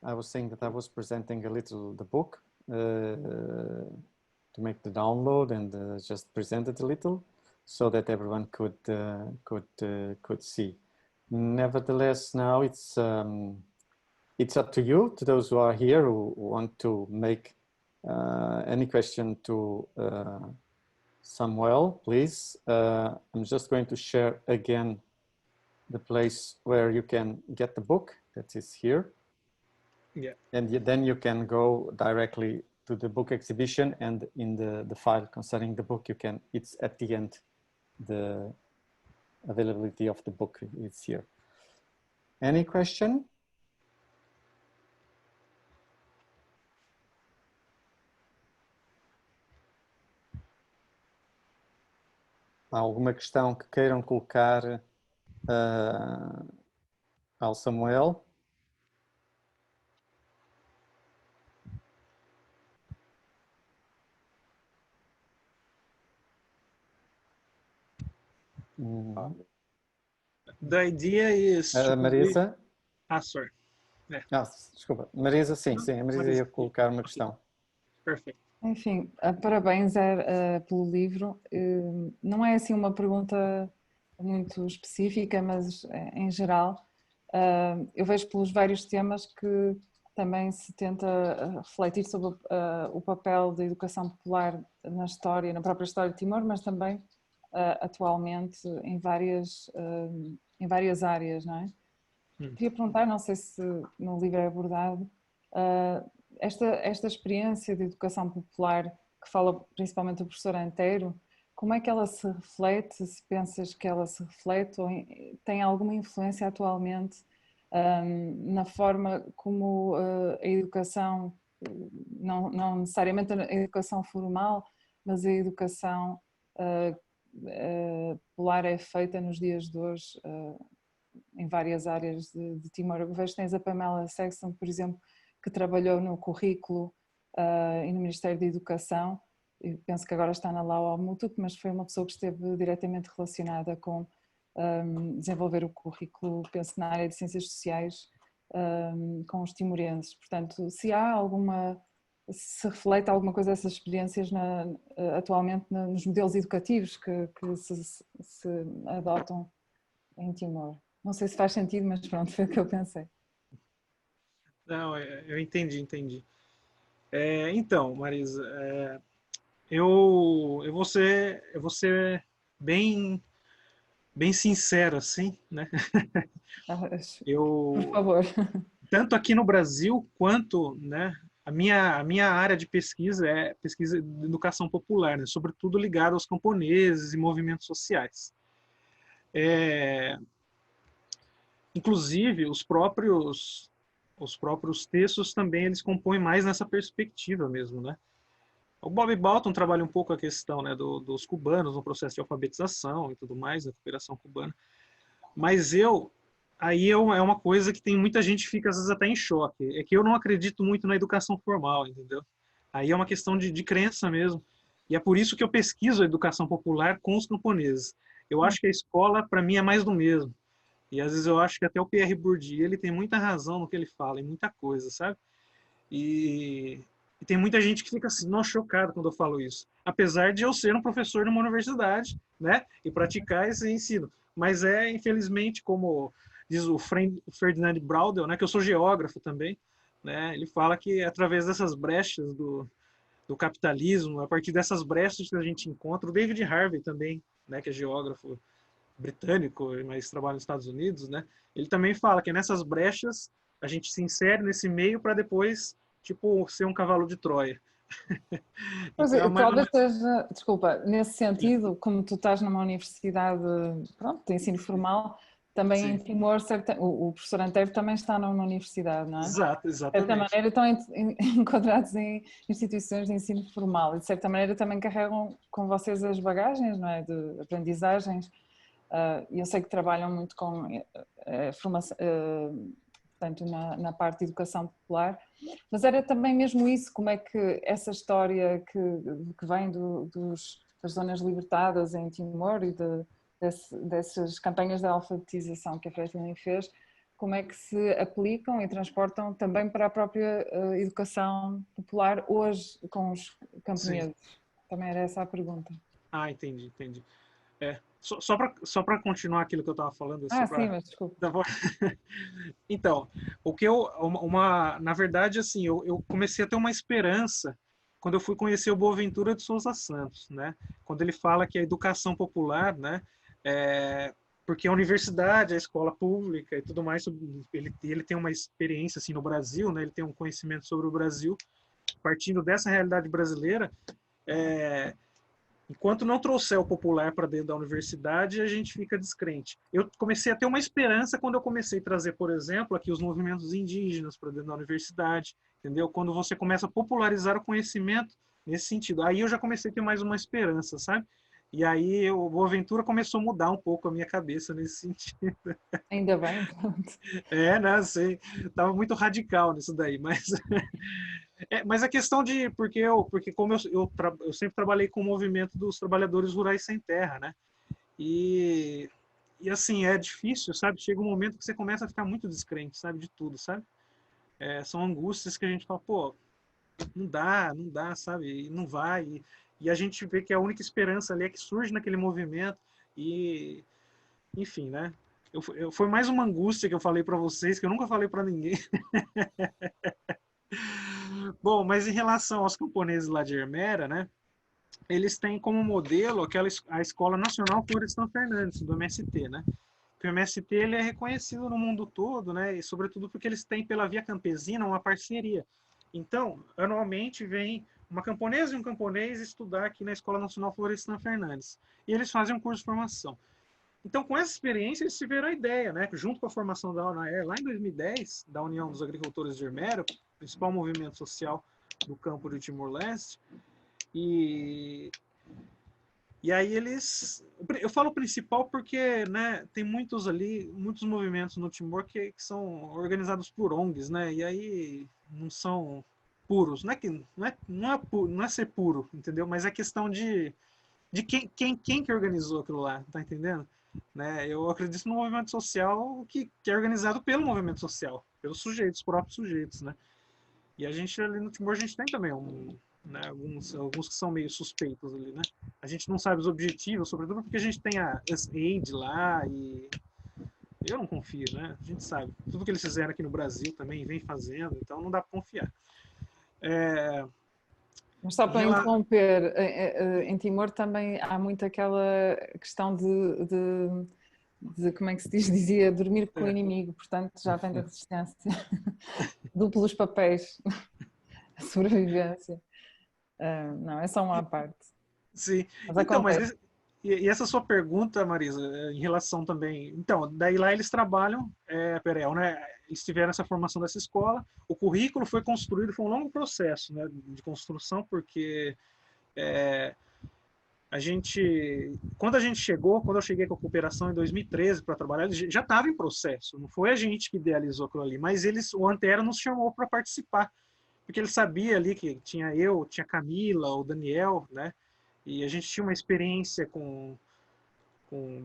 I was saying that I was presenting a little the book to make the download and just present it a little so that everyone could see. Nevertheless, now it's up to you, to those who are here who want to make any question to Samuel, please. I'm just going to share again the place where you can get the book, that is here. Yeah. And then you can go directly to the book exhibition, and in the file concerning the book, it's at the end, the availability of the book is here. Any question? Há alguma questão que queiram colocar ao Samuel? The idea is Marisa? Sorry. Yeah. Desculpa. Marisa, sim, a Marisa ia colocar uma questão. Perfect. Enfim, parabéns pelo livro. Não é assim uma pergunta muito específica, mas em geral eu vejo pelos vários temas que também se tenta refletir sobre o papel da educação popular na história, na própria história de Timor, mas também atualmente em várias áreas, não é? Queria perguntar, não sei se no livro é abordado, esta experiência de educação popular que fala principalmente o professor Antero, como é que ela se reflete, se pensas que ela se reflete ou tem alguma influência atualmente na forma como a educação, não necessariamente a educação formal, mas a educação popular é feita nos dias de hoje em várias áreas de Timor. Eu vejo que tens a Pamela Sexton, por exemplo, que trabalhou no currículo e no Ministério da Educação. Eu penso que agora está na Lau Mutuc, mas foi uma pessoa que esteve diretamente relacionada com desenvolver o currículo, penso, na área de Ciências Sociais com os timorenses. Portanto, se reflete alguma coisa dessas experiências atualmente nos modelos educativos que se adotam em Timor. Não sei se faz sentido, mas pronto, foi o que eu pensei. Não, eu entendi. Então, Marisa, eu vou ser bem sincero, assim, né? Por favor. Tanto aqui no Brasil quanto, né, a minha área de pesquisa é pesquisa de educação popular, né, sobretudo ligada aos camponeses e movimentos sociais. Inclusive, os próprios textos também eles compõem mais nessa perspectiva mesmo, né? O Bob Balton trabalha um pouco a questão, né, dos cubanos no processo de alfabetização e tudo mais, da cooperação cubana. Mas é uma coisa que tem muita gente que fica às vezes até em choque. É que eu não acredito muito na educação formal, entendeu? Aí é uma questão de crença mesmo. E é por isso que eu pesquiso a educação popular com os camponeses. Eu acho que a escola, para mim, é mais do mesmo. E às vezes eu acho que até o Pierre Bourdieu, ele tem muita razão no que ele fala, em muita coisa, sabe? E tem muita gente que fica assim, nossa, chocado quando eu falo isso. Apesar de eu ser um professor numa universidade, né? E praticar esse ensino. Mas infelizmente, como diz o Ferdinand Braudel, né? Que eu sou geógrafo também, né? Ele fala que através dessas brechas do capitalismo, a partir dessas brechas que a gente encontra, o David Harvey também, né? Que é geógrafo britânico, mas trabalha nos Estados Unidos, né? Ele também fala que nessas brechas a gente se insere nesse meio para depois, tipo, ser um cavalo de Troia. Pois Então, talvez seja, desculpa, nesse sentido, como tu estás numa universidade, pronto, de ensino formal, também sim. em Timor, o professor Antero também está numa universidade, não é? Exato, exatamente. De certa maneira estão enquadrados em instituições de ensino formal e de certa maneira também carregam com vocês as bagagens, não é? De aprendizagens. Eu sei que trabalham muito com formação, portanto, na parte de educação popular, mas era também mesmo isso, como é que essa história que vem das zonas libertadas em Timor e dessas campanhas de alfabetização que a Fretilin fez, como é que se aplicam e transportam também para a própria educação popular hoje com os camponeses? Sim. Também era essa a pergunta. Entendi. Só para continuar aquilo que eu estava falando. Sim, mas desculpa. Então, na verdade, assim, eu comecei a ter uma esperança quando eu fui conhecer o Boaventura de Souza Santos, né? Quando ele fala que a educação popular, né? Porque a universidade, a escola pública e tudo mais, ele tem uma experiência assim no Brasil, né? Ele tem um conhecimento sobre o Brasil, partindo dessa realidade brasileira. Enquanto não trouxer o popular para dentro da universidade, a gente fica descrente. Eu comecei a ter uma esperança quando eu comecei a trazer, por exemplo, aqui os movimentos indígenas para dentro da universidade, entendeu? Quando você começa a popularizar o conhecimento nesse sentido. Aí eu já comecei a ter mais uma esperança, sabe? E aí o Boaventura começou a mudar um pouco a minha cabeça nesse sentido. Ainda bem. Não sei. Tava muito radical nisso daí, mas a questão de porque como eu sempre trabalhei com o movimento dos trabalhadores rurais sem terra, né? E assim é difícil, sabe? Chega um momento que você começa a ficar muito descrente, sabe, de tudo, sabe? São angústias que a gente fala, pô, não dá, sabe? E não vai. E a gente vê que a única esperança ali é que surge naquele movimento e, enfim, né? Foi mais uma angústia que eu falei para vocês que eu nunca falei para ninguém. Bom, mas em relação aos camponeses lá de Ermera, né? Eles têm como modelo a Escola Nacional Florestan Fernandes, do MST, né? Porque o MST ele é reconhecido no mundo todo, né? E sobretudo porque eles têm pela via campesina uma parceria. Então, anualmente vem uma camponesa e um camponês estudar aqui na Escola Nacional Florestan Fernandes. E eles fazem um curso de formação. Então, com essa experiência, eles tiveram a ideia, né? Junto com a formação da UNAER, lá em 2010, da União dos Agricultores de Ermera, principal movimento social do campo de Timor-Leste, e E aí eu falo principal porque, né, tem muitos movimentos no Timor que são organizados por ONGs, né, e aí não são puros, não é ser puro, entendeu? Mas é questão de quem que organizou aquilo lá, tá entendendo? Né, eu acredito no movimento social que é organizado pelo movimento social, pelos sujeitos, próprios sujeitos, né? E a gente ali no Timor, a gente tem também né, alguns que são meio suspeitos ali, né? A gente não sabe os objetivos, sobretudo porque a gente tem a USAID lá e eu não confio, né? A gente sabe. Tudo que eles fizeram aqui no Brasil também vem fazendo, então não dá para confiar. Mas só para interromper, em Timor também há muito aquela questão de como é que se dizia, dormir com o inimigo, portanto já vem da resistência. Duplos papéis, a sobrevivência. Não, é só uma parte. Sim, Mas então, acontece. E essa sua pergunta, Marisa, em relação também. Então, daí lá eles trabalham, né? Eles tiveram essa formação dessa escola. O currículo foi construído, foi um longo processo, né, de construção, porque quando eu cheguei com a cooperação em 2013 para trabalhar, já estava em processo. Não foi a gente que idealizou aquilo ali, mas o Antero nos chamou para participar, porque ele sabia ali que tinha tinha a Camila, o Daniel, né? E a gente tinha uma experiência com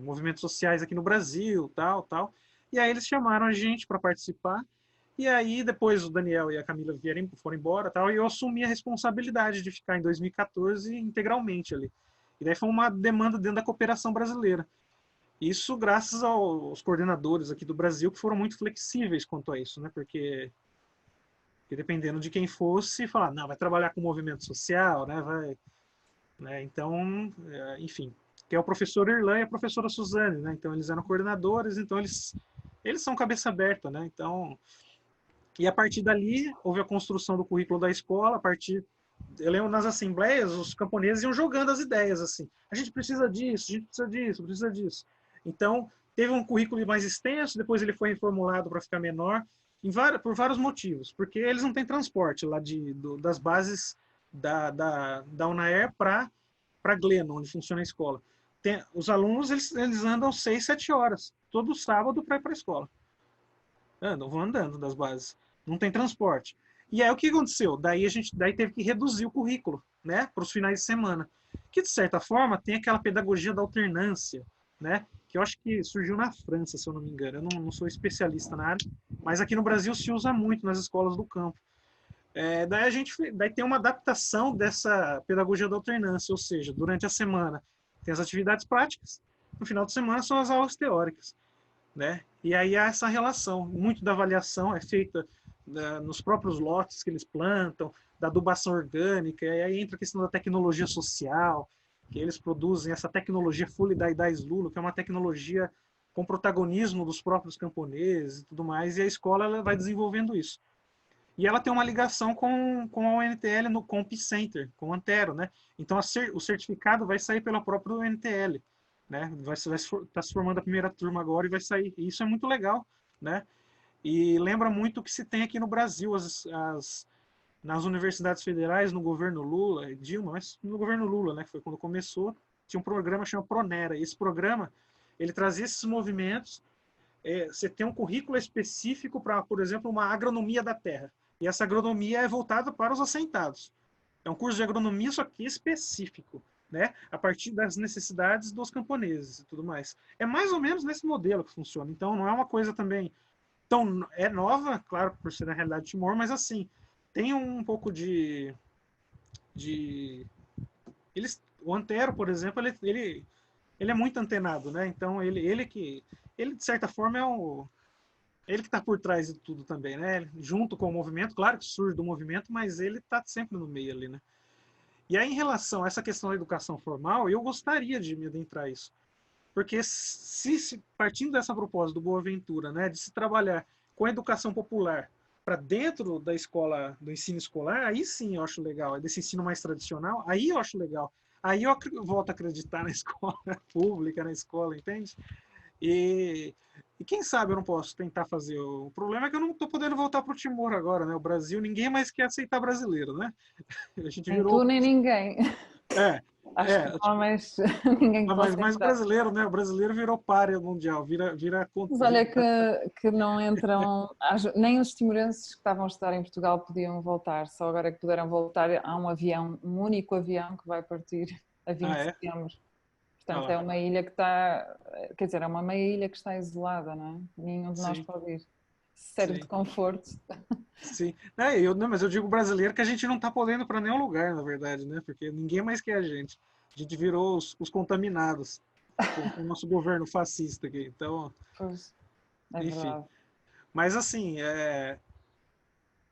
movimentos sociais aqui no Brasil, tal. E aí eles chamaram a gente para participar. E aí depois o Daniel e a Camila foram embora, tal, e eu assumi a responsabilidade de ficar em 2014 integralmente ali. E daí foi uma demanda dentro da cooperação brasileira. Isso graças aos coordenadores aqui do Brasil que foram muito flexíveis quanto a isso, né? Porque dependendo de quem fosse, falar, não, vai trabalhar com movimento social, né? Né? Então, enfim, que é o professor Irlan e a professora Suzane, né? Então eles eram coordenadores, então eles são cabeça aberta, né? Então, e a partir dali houve a construção do currículo da escola, eu lembro nas assembleias, os camponeses iam jogando as ideias assim. A gente precisa disso, a gente precisa disso, precisa disso. Então, teve um currículo mais extenso, depois ele foi reformulado para ficar menor, por vários motivos. Porque eles não têm transporte lá das bases da UNAER para Gleno, onde funciona a escola. Os alunos eles andam 6, 7 horas, todo sábado para ir para a escola. Vão andando das bases. Não tem transporte. E aí o que aconteceu? Daí teve que reduzir o currículo, né, para os finais de semana. Que de certa forma tem aquela pedagogia da alternância, né, que eu acho que surgiu na França, se eu não me engano. Eu não sou especialista na área, mas aqui no Brasil se usa muito nas escolas do campo. Daí tem uma adaptação dessa pedagogia da alternância, ou seja, durante a semana tem as atividades práticas, no final de semana são as aulas teóricas, né? E aí há essa relação. Muito da avaliação é feita nos próprios lotes que eles plantam, da adubação orgânica, e aí entra a questão da tecnologia social, que eles produzem essa tecnologia Fulidais Lulo, que é uma tecnologia com protagonismo dos próprios camponeses e tudo mais, e a escola ela vai desenvolvendo isso. E ela tem uma ligação com a UNTL, com o P-Center, com o Antero, né? Então o certificado vai sair pela própria UNTL, né? Vai estar se formando a primeira turma agora e vai sair. E isso é muito legal, né? E lembra muito o que se tem aqui no Brasil, nas universidades federais, no governo Lula, Dilma, mas no governo Lula, né? Que foi quando começou, tinha um programa chamado Pronera. E esse programa, ele trazia esses movimentos. Você tem um currículo específico para, por exemplo, uma agronomia da terra. E essa agronomia é voltada para os assentados. É um curso de agronomia, só que específico, né? A partir das necessidades dos camponeses e tudo mais. É mais ou menos nesse modelo que funciona. Então, não é uma coisa também tão... É nova, claro, por ser na realidade de Timor, mas assim, tem um pouco o Antero, por exemplo, ele é muito antenado, né? Então, ele de certa forma ele que está por trás de tudo também, né? Junto com o movimento, claro que surge do movimento, mas ele está sempre no meio ali, né? E aí, em relação a essa questão da educação formal, eu gostaria de me adentrar isso. Porque partindo dessa proposta do Boaventura, né, de se trabalhar com a educação popular para dentro da escola, do ensino escolar, aí sim eu acho legal. Desse ensino mais tradicional, aí eu acho legal. Aí eu volto a acreditar na escola pública, na escola, entende? E quem sabe eu não posso tentar fazer. O problema é que eu não estou podendo voltar para o Timor agora, né? O Brasil, ninguém mais quer aceitar brasileiro, né? A gente Nem virou. tu, nem ninguém. Acho que não há mais ninguém que possa mais entrar. brasileiro, né? O brasileiro virou pária mundial, vira Mas olha que não entram, nem os timorenses que estavam a estudar em Portugal podiam voltar, só agora que puderam voltar. Há um avião, um único avião que vai partir a 20 de setembro. Portanto, é uma ilha que está, quer dizer, é uma meia ilha que está isolada, não é? Nenhum de nós pode ir. Serve de conforto. Sim. Não, mas eu digo brasileiro que a gente não está podendo para nenhum lugar, na verdade, né? Porque ninguém mais quer a gente. A gente virou os contaminados com o nosso governo fascista aqui. Então, Pois, é enfim. verdade. Mas assim,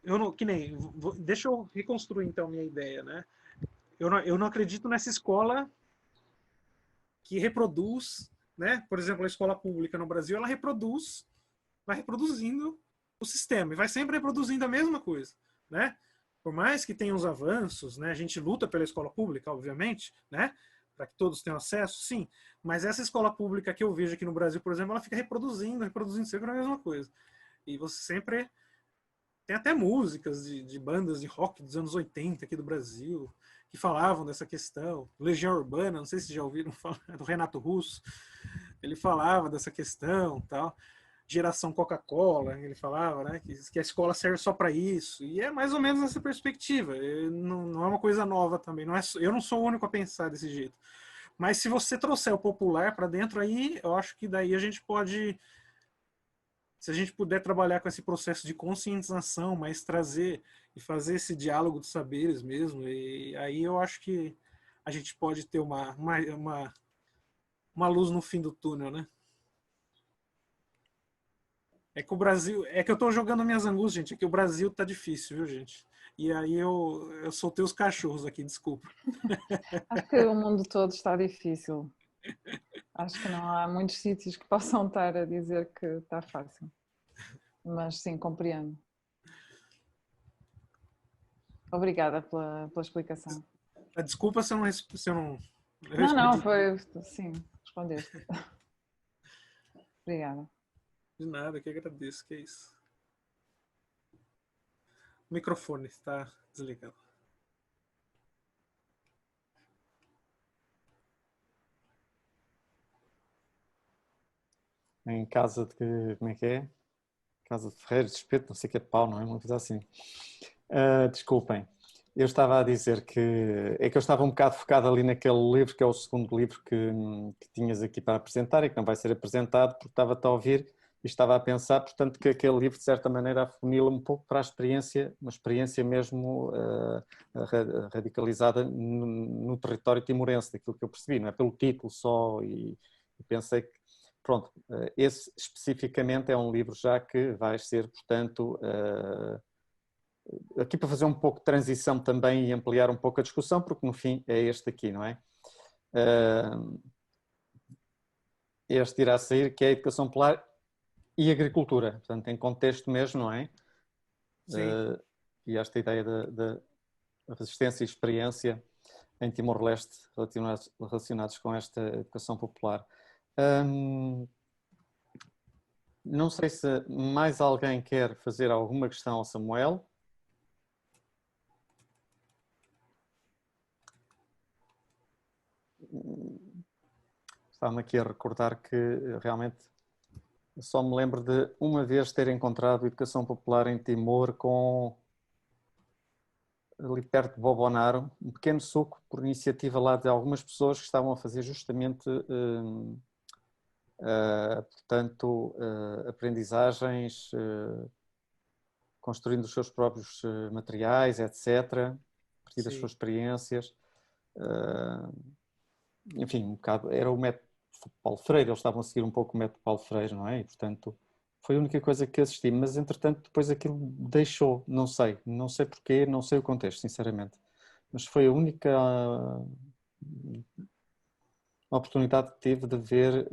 eu não, que nem, deixa eu reconstruir então minha ideia, né? Eu não acredito nessa escola que reproduz, né? Por exemplo, a escola pública no Brasil, ela vai reproduzindo o sistema e vai sempre reproduzindo a mesma coisa, né? Por mais que tenha os avanços, né? A gente luta pela escola pública, obviamente, né? Para que todos tenham acesso, sim. Mas essa escola pública que eu vejo aqui no Brasil, por exemplo, ela fica reproduzindo sempre a mesma coisa. E você sempre tem até músicas de bandas de rock dos anos 80 aqui do Brasil que falavam dessa questão. Legião Urbana, não sei se já ouviram falar, do Renato Russo, ele falava dessa questão, tal. Geração Coca-Cola, ele falava, né, que a escola serve só para isso. E é mais ou menos essa perspectiva. Não é uma coisa nova também. Eu não sou o único a pensar desse jeito. Mas se você trouxer o popular para dentro aí, eu acho que daí a gente pode, se a gente puder trabalhar com esse processo de conscientização, mas trazer e fazer esse diálogo dos saberes mesmo, e aí eu acho que a gente pode ter uma luz no fim do túnel, né? É que o Brasil. É que eu tô jogando minhas angústias, gente. É que o Brasil tá difícil, viu, gente? E aí eu soltei os cachorros aqui, desculpa. Acho que o mundo todo está difícil. Acho que não há muitos sítios que possam estar a dizer que está fácil. Mas sim, compreendo. Obrigada pela explicação. Desculpa se eu não. Se eu não eu Não, respondi. foi. Sim, respondeste. Obrigada. De nada, que agradeço, que é isso. O microfone está desligado. Em casa de, como é que é? Casa de Ferreiro, de espeto, não sei o que é de pau, não é? Uma coisa assim. Desculpem, eu estava a dizer que é que eu estava um bocado focado ali naquele livro, que é o segundo livro que tinhas aqui para apresentar e que não vai ser apresentado, porque estava-te a ouvir e estava a pensar, portanto, que aquele livro, de certa maneira, afunila um pouco para a experiência, uma experiência mesmo radicalizada no território timorense, daquilo que eu percebi, não é pelo título só, e pensei que, pronto, esse especificamente é um livro já que vai ser, portanto, aqui para fazer um pouco de transição também e ampliar um pouco a discussão, porque no fim é este aqui, não é? Este irá sair, que é a Educação Popular e Agricultura, portanto, em contexto mesmo, não é? E esta ideia da resistência e experiência em Timor-Leste relacionados com esta educação popular. Não sei se mais alguém quer fazer alguma questão ao Samuel. Estava-me aqui a recordar que realmente só me lembro de uma vez ter encontrado Educação Popular em Timor ali perto de Bobonaro, um pequeno suco por iniciativa lá de algumas pessoas que estavam a fazer justamente portanto, aprendizagens, construindo os seus próprios materiais, etc., a partir das suas experiências. Enfim, um bocado, era o método Paulo Freire, eles estavam a seguir um pouco o método Paulo Freire, não é? E, portanto, foi a única coisa que assisti, mas entretanto depois aquilo deixou, não sei porquê, não sei o contexto, sinceramente, mas foi a única oportunidade que tive de ver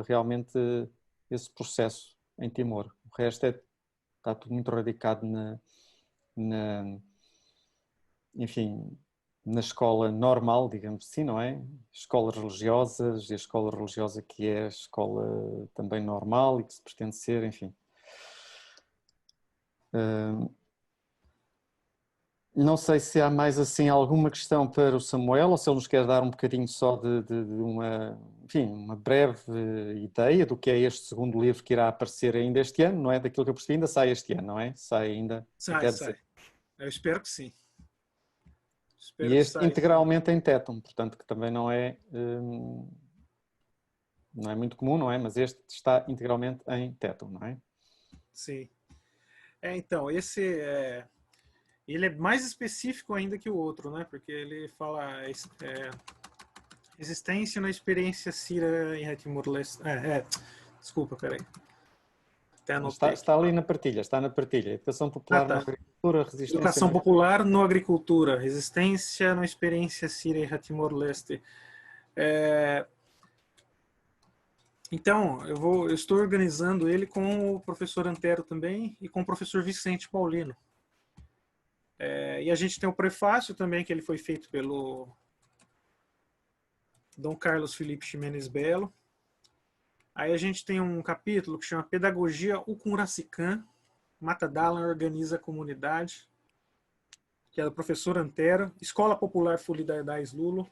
realmente esse processo em Timor. O resto está tudo muito radicado enfim, na escola normal, digamos assim, não é? Escolas religiosas, e a escola religiosa que é a escola também normal e que se pretende ser, enfim. Não sei se há mais assim alguma questão para o Samuel ou se ele nos quer dar um bocadinho só de uma, enfim, uma breve ideia do que é este segundo livro que irá aparecer ainda este ano, não é? Daquilo que eu percebi, ainda sai este ano, não é? Sai ainda Sai, até sai. Eu espero que sim. E Espero que este saia. integralmente em tétum, portanto que também não é muito comum, não é? Mas este está integralmente em tétum, não é? Sim. Então, ele é mais específico ainda que o outro, né? Porque ele fala Rezisténsia na Esperiénsia Sira em Timor-Leste. Desculpa, peraí. Até anotei aqui. Está ali na partilha, está na partilha. Educação popular na Tá. agricultura, resistência... Educação popular no Agricultura, Rezisténcia na Experiência Sira em Timor-Leste. Então, eu estou organizando ele com o professor Antero também e com o professor Vicente Paulino. E a gente tem o prefácio também, que ele foi feito pelo Dom Carlos Felipe Ximenes Belo. Aí a gente tem um capítulo que chama Pedagogia Ucunracican, Mata Dalan organiza a comunidade, que é do professor Antero. Escola Popular Fulidardais Lulo,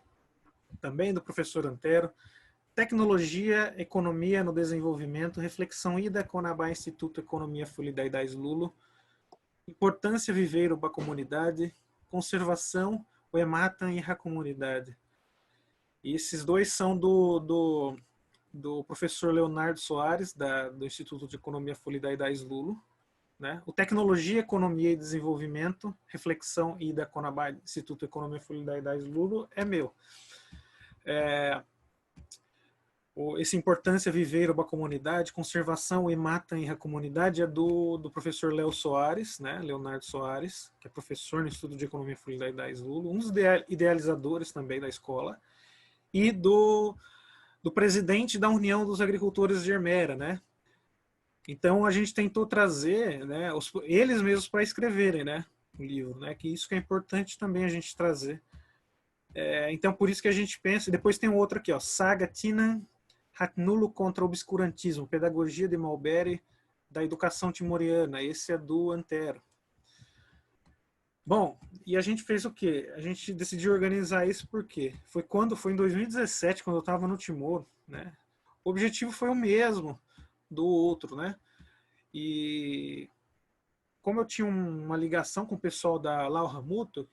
também do professor Antero. Tecnologia, Economia no Desenvolvimento, Reflexão Ida Conabá Instituto Economia Fulidardais Lulo. Importância Viveiro para a Comunidade, Conservação, o Ematan e a Comunidade. E esses dois são do professor Leonardo Soares, do Instituto de Economia Fulidardais Lulo. Né? O Tecnologia, Economia e Desenvolvimento, Reflexão e da Conabá, Instituto Economia Fulidardais Lulo, é meu. Esse Importância Viveiro para a Comunidade, Conservação e Mata em a Comunidade é do professor Léo Soares, né? Leonardo Soares, que é professor no Instituto de Economia Fulidardais Lulo, um dos idealizadores também da escola, e do presidente da União dos Agricultores de Ermera, né? Então a gente tentou trazer, né, eles mesmos para escreverem, né, o livro, né, que isso que é importante também a gente trazer. Então por isso que a gente pensa. Depois tem um outro aqui, ó, Saga Tinan Hatnulo contra o Obscurantismo, Pedagogia de Malbere da Educação Timoriana. Esse é do Antero. Bom, e a gente fez o quê? A gente decidiu organizar isso porque foi em 2017, quando eu estava no Timor, né? O objetivo foi o mesmo do outro, né? E como eu tinha uma ligação com o pessoal da Laura Muto,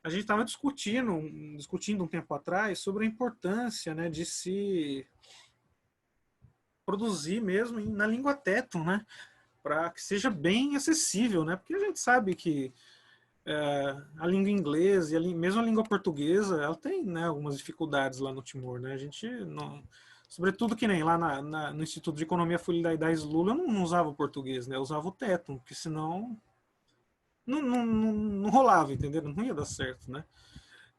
a gente estava discutindo um tempo atrás sobre a importância, né, de se produzir mesmo na língua tétum, né? Para que seja bem acessível, né? Porque a gente sabe que a língua inglesa e mesmo a língua portuguesa, ela tem, né, algumas dificuldades lá no Timor, né? A gente não, sobretudo que nem lá no Instituto de Economia Fulidardais Lula, eu não usava o português, né? Eu usava o tétum, porque senão não rolava, entendeu? Não ia dar certo, né?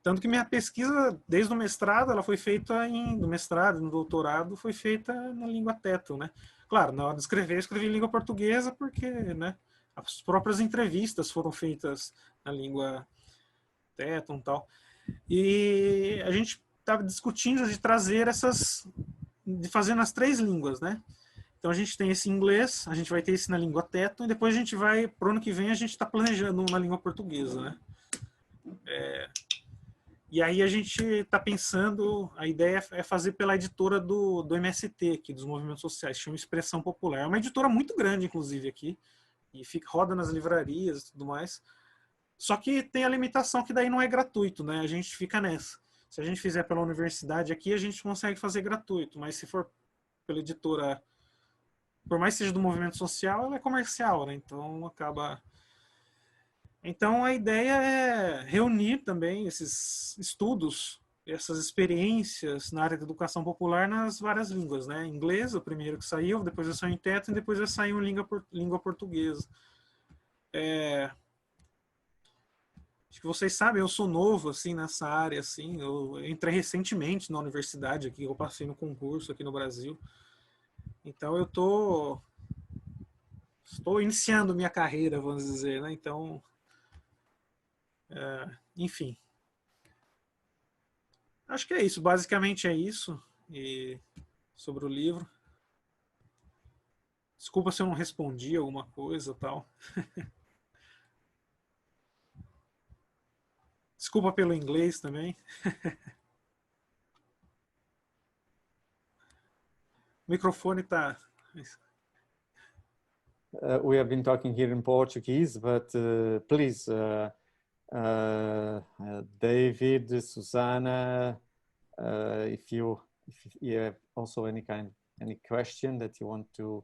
Tanto que minha pesquisa, desde o mestrado, ela foi feita no mestrado, no doutorado, foi feita na língua tétum, né? Claro, na hora de escrever, eu escrevi em língua portuguesa porque, né, as próprias entrevistas foram feitas na língua tétum e tal. E a gente estava discutindo de trazer de fazer nas 3 línguas, né? Então a gente tem esse inglês, a gente vai ter esse na língua tétum, e depois a gente vai, pro ano que vem, a gente está planejando na língua portuguesa, né? E aí a gente está pensando, a ideia é fazer pela editora do MST, aqui, dos movimentos sociais, chama Expressão Popular. É uma editora muito grande, inclusive, aqui, e roda nas livrarias e tudo mais. Só que tem a limitação que daí não é gratuito, né? A gente fica nessa. Se a gente fizer pela universidade aqui, a gente consegue fazer gratuito, mas se for pela editora, por mais que seja do movimento social, ela é comercial, né? Então acaba... Então a ideia é reunir também esses estudos, essas experiências na área da educação popular nas várias línguas, né? Inglês, o primeiro que saiu, depois vai sair em tétum e depois vai sair em língua portuguesa. Acho que vocês sabem, eu sou novo assim nessa área, assim. Eu entrei recentemente na universidade aqui, eu passei no concurso aqui no Brasil. Então eu estou iniciando minha carreira, vamos dizer, né? Então, enfim. Acho que é isso, basicamente é isso sobre o livro. Desculpa se eu não respondi alguma coisa ou tal. Desculpa pelo inglês também. O microfone está... We have been talking here in Portuguese, but please, David, Susanna, if you have also any question that you want to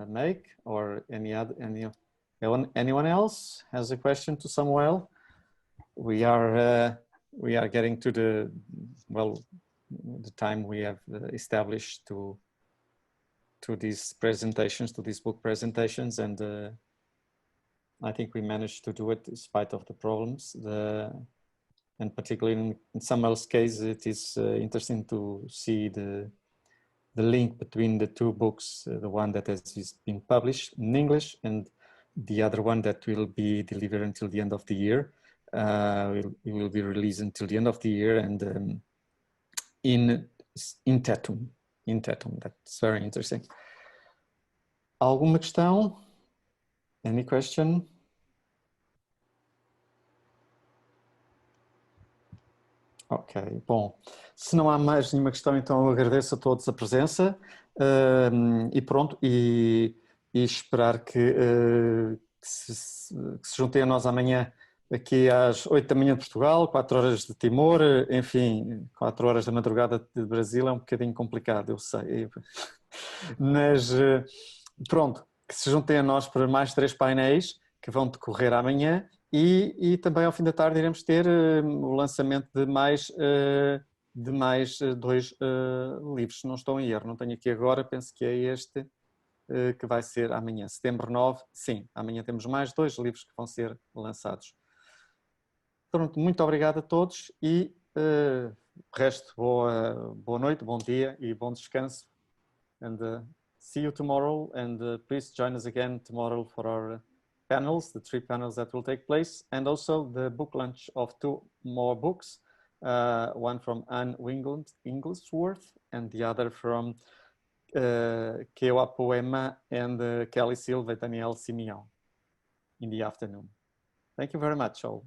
make, or anyone else has a question to Samuel, we are getting to the time we have established to these presentations, to these book presentations, and I think we managed to do it in spite of the problems. And particularly in Samuel's case, it is interesting to see the link between the two books, the one that has been published in English and the other one that will be delivered until the end of the year. It will be released until the end of the year, and in Tetum. That's very interesting. Alguma questão? Any question? Ok, bom. Se não há mais nenhuma questão, então eu agradeço a todos a presença e pronto, e esperar que se juntem a nós amanhã aqui às 8 da manhã de Portugal, 4 horas de Timor, enfim, 4 horas da madrugada de Brasil é um bocadinho complicado, eu sei. Mas pronto, que se juntem a nós para mais 3 painéis que vão decorrer amanhã e também ao fim da tarde iremos ter o lançamento de mais 2 livros, se não estou em erro, não tenho aqui agora, penso que é este que vai ser amanhã, setembro 9, sim, amanhã temos mais 2 livros que vão ser lançados. Pronto, muito obrigado a todos e resto, boa noite, bom dia e bom descanso. And see you tomorrow, and please join us again tomorrow for our panels, the 3 panels that will take place, and also the book launch of 2 more books, one from Anne Wigglesworth and the other from Kewa Poema and Kelly Silva, Daniel Simeon in the afternoon. Thank you very much all.